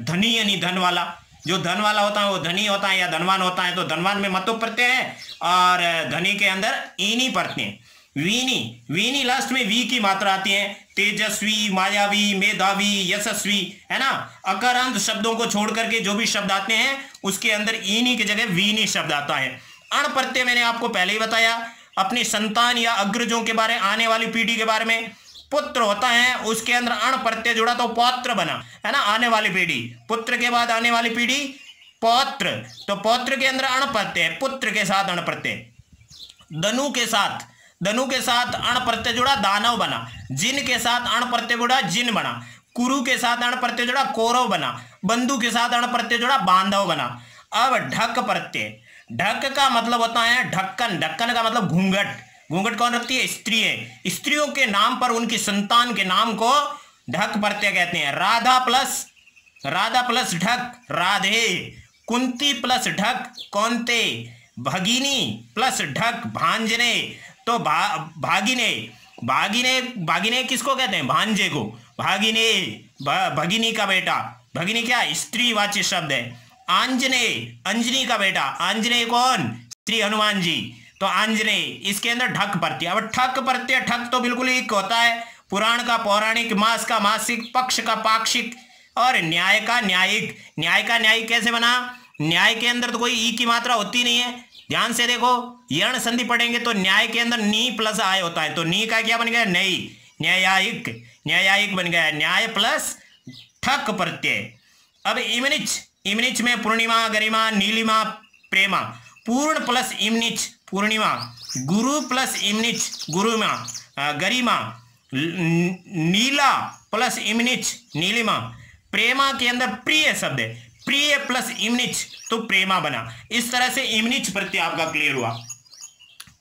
धनी यानी धन वाला। जो धन वाला होता है वो धनी होता है या धनवान होता है, तो धनवान में मतुप प्रत्यय है और धनी के अंदर ईनी प्रत्यय। वीनी, वीनी लास्ट में वी की मात्रा आती है। तेजस्वी, मायावी, मेधावी, यशस्वी, है ना। अकारांत शब्दों को छोड़ करके जो भी शब्द आते हैं उसके अंदर ईनी की जगह वीनी शब्द आता है। अण प्रत्यय मैंने आपको पहले ही बताया, अपनी संतान या अग्रजों के बारे, आने वाली पीढ़ी के बारे में। पुत्र होता है उसके अंदर अण प्रत्यय जुड़ा तो पौत्र बना, है ना, आने वाली पीढ़ी। पुत्र के बाद आने वाली पीढ़ी पौत्र, तो पौत्र के अंदर अण प्रत्यय, पुत्र के साथ अण प्रत्यय। धनु के साथ, धनु के साथ अण प्रत्यय जुड़ा दानव बना। जिन के साथ अण प्रत्यय जुड़ा जिन बना। कुरु के साथ अण प्रत्यय जुड़ा कौरव बना। बंधु के साथ अण प्रत्यय जुड़ा बांधव बना। अब ढक प्रत्यय, ढक का मतलब होता है ढक्कन, ढक्कन का मतलब घूंघट। घूंघट कौन रखती है? स्त्री है। स्त्रियों के नाम पर उनकी संतान के नाम को ढक प्रत्यय कहते हैं। राधा प्लस ढक राधे। कुंती प्लस ढक कौंते। भगिनी प्लस ढक भांजने, तो भागिने, भागिने किसको कहते हैं? भांजे को। भागिने, भगिनी का बेटा। भगिनी क्या? स्त्रीवाची शब्द है। आंजने, अंजनी का बेटा। आंजने कौन? श्री हनुमान जी, तो आंजने, इसके अंदर ढक प्रत्यय। अब ठक प्रत्यय, ठक तो बिल्कुल एक होता है। पुराण का पौराणिक, मास का मासिक, पक्ष का पाक्षिक और न्याय का न्यायिक। न्याय का न्यायिक कैसे बना? न्याय के अंदर तो कोई ई की मात्रा होती नहीं है। ध्यान से देखो, यण संधि पढ़ेंगे तो न्याय के अंदर नी प्लस आय होता है, तो नी का क्या बन गया? नई, न्यायिक, न्यायिक बन गया। न्याय प्लस ठक प्रत्यय। अब इमनिच, इमनिच में पूर्णिमा, गरिमा, नीलिमा, प्रेमा। पूर्ण प्लस इमनिच पूर्णिमा। गुरु प्लस इमनिच गुरुमा, गरिमा। नीला प्लस इमनिच नीलिमा। प्रेमा के अंदर प्रिय शब्द है, प्रिय प्लस इमनिच तो प्रेमा बना। इस तरह से इमनिच प्रत्यय आपका क्लियर हुआ।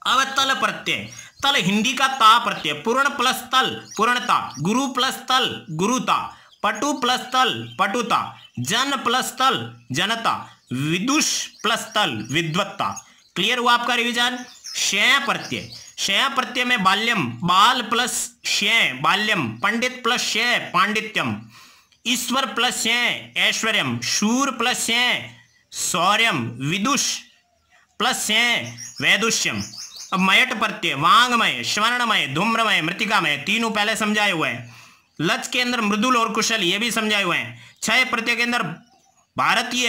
अब तल प्रत्यय, तल हिंदी का ता प्रत्यय। पूर्ण प्लस तल पूर्णता। गुरु प्लस तल गुरुता। पटु प्लस तल पटुता। जन प्लस तल जनता। विदुष प्लस तल विद्वत्ता। क्लियर हुआ आपका रिवीजन। शय प्रत्यय, शय प्रत्यय में बाल्यम, बाल प्लस शय बाल्यम। पंडित प्लस शय पांडित्यम। ईश्वर प्लस शय ऐश्वर्यम। शूर प्लस शय शौर्यम। विदुष प्लस शय वैदुष्यम। अब मयट प्रत्यय, वांगमय, स्वर्णमय, धूम्रमय, मृतिकामय, तीनों पहले समझाए हुए हैं। लच के अंदर मृदुल और कुशल, ये भी समझाए हुए हैं। क्षय प्रत्यय के अंदर भारतीय,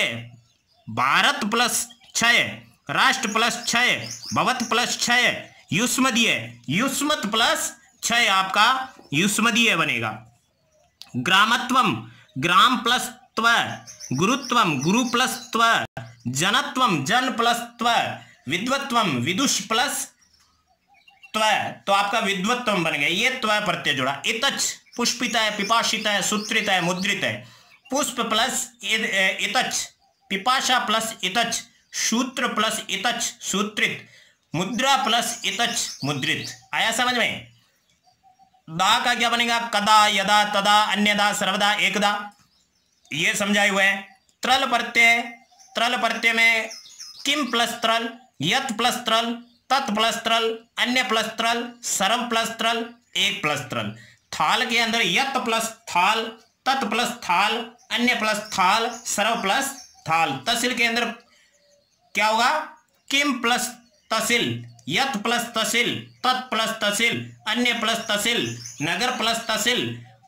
भारत प्लस क्षय, राष्ट्र प्लस क्षय, भवत प्लस क्षय, युष्मदीय, युष्मत प्लस क्षय आपका युष्मदीय बनेगा। ग्रामत्वम, ग्राम प्लस त्व। गुरुत्वम, गुरु प्लस त्व। जनत्वम, जन प्लस त्व। विद्वत्वम, विदुष प्लस त्व, तो आपका विद्वत्वम बन गया। ये त्व प्रत्यय जुड़ा। इतच, पुष्पित है, पिपाशित है, सूत्रित है, मुद्रित है। पुष्प प्लस इतच, पिपाशा प्लस इतच, सूत्र प्लस इतच सूत्रित, मुद्रा प्लस इतच मुद्रित। आया समझ में? दा का क्या बनेगा? कदा, यदा, तदा, अन्यदा, सर्वदा, एकदा, ये समझाए हुए हैं। त्रल प्रत्यय, त्रल प्रत्यय में किम प्लस त्रल, यत प्लस त्रल, तत् प्लस त्रल, अन्य प्लस त्रल, सर्व प्लस त्रल, एक प्लस त्रल। थाल के अंदर यत प्लस थाल, तत् प्लस थाल, अन्य प्लस थाल, सर्व प्लस थाल। तहसील के अंदर क्या होगा? किम प्लस तहसील, यत प्लस तहसील, तत् प्लस तहसील, अन्य प्लस तहसील, नगर प्लस तहसील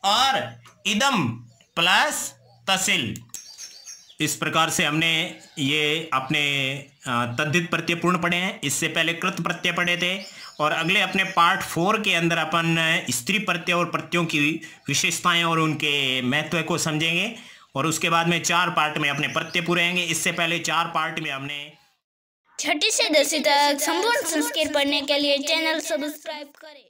और इदम प्लस तहसील। इस प्रकार से हमने ये अपने तद्धित प्रत्यय पूर्ण पढ़े हैं। इससे पहले कृत प्रत्यय पढ़े थे और अगले अपने पार्ट 4 के अंदर अपन स्त्री प्रत्यय और प्रत्ययों की विशेषताएं और उनके महत्व को समझेंगे और उसके बाद में 4 पार्ट में अपने प्रत्यय पूरे होंगे। इससे पहले 4 पार्ट में हमने 6ठी से 10वीं तक संपूर्ण संस्कृत पढ़ने के लिए चैनल सब्सक्राइब करें।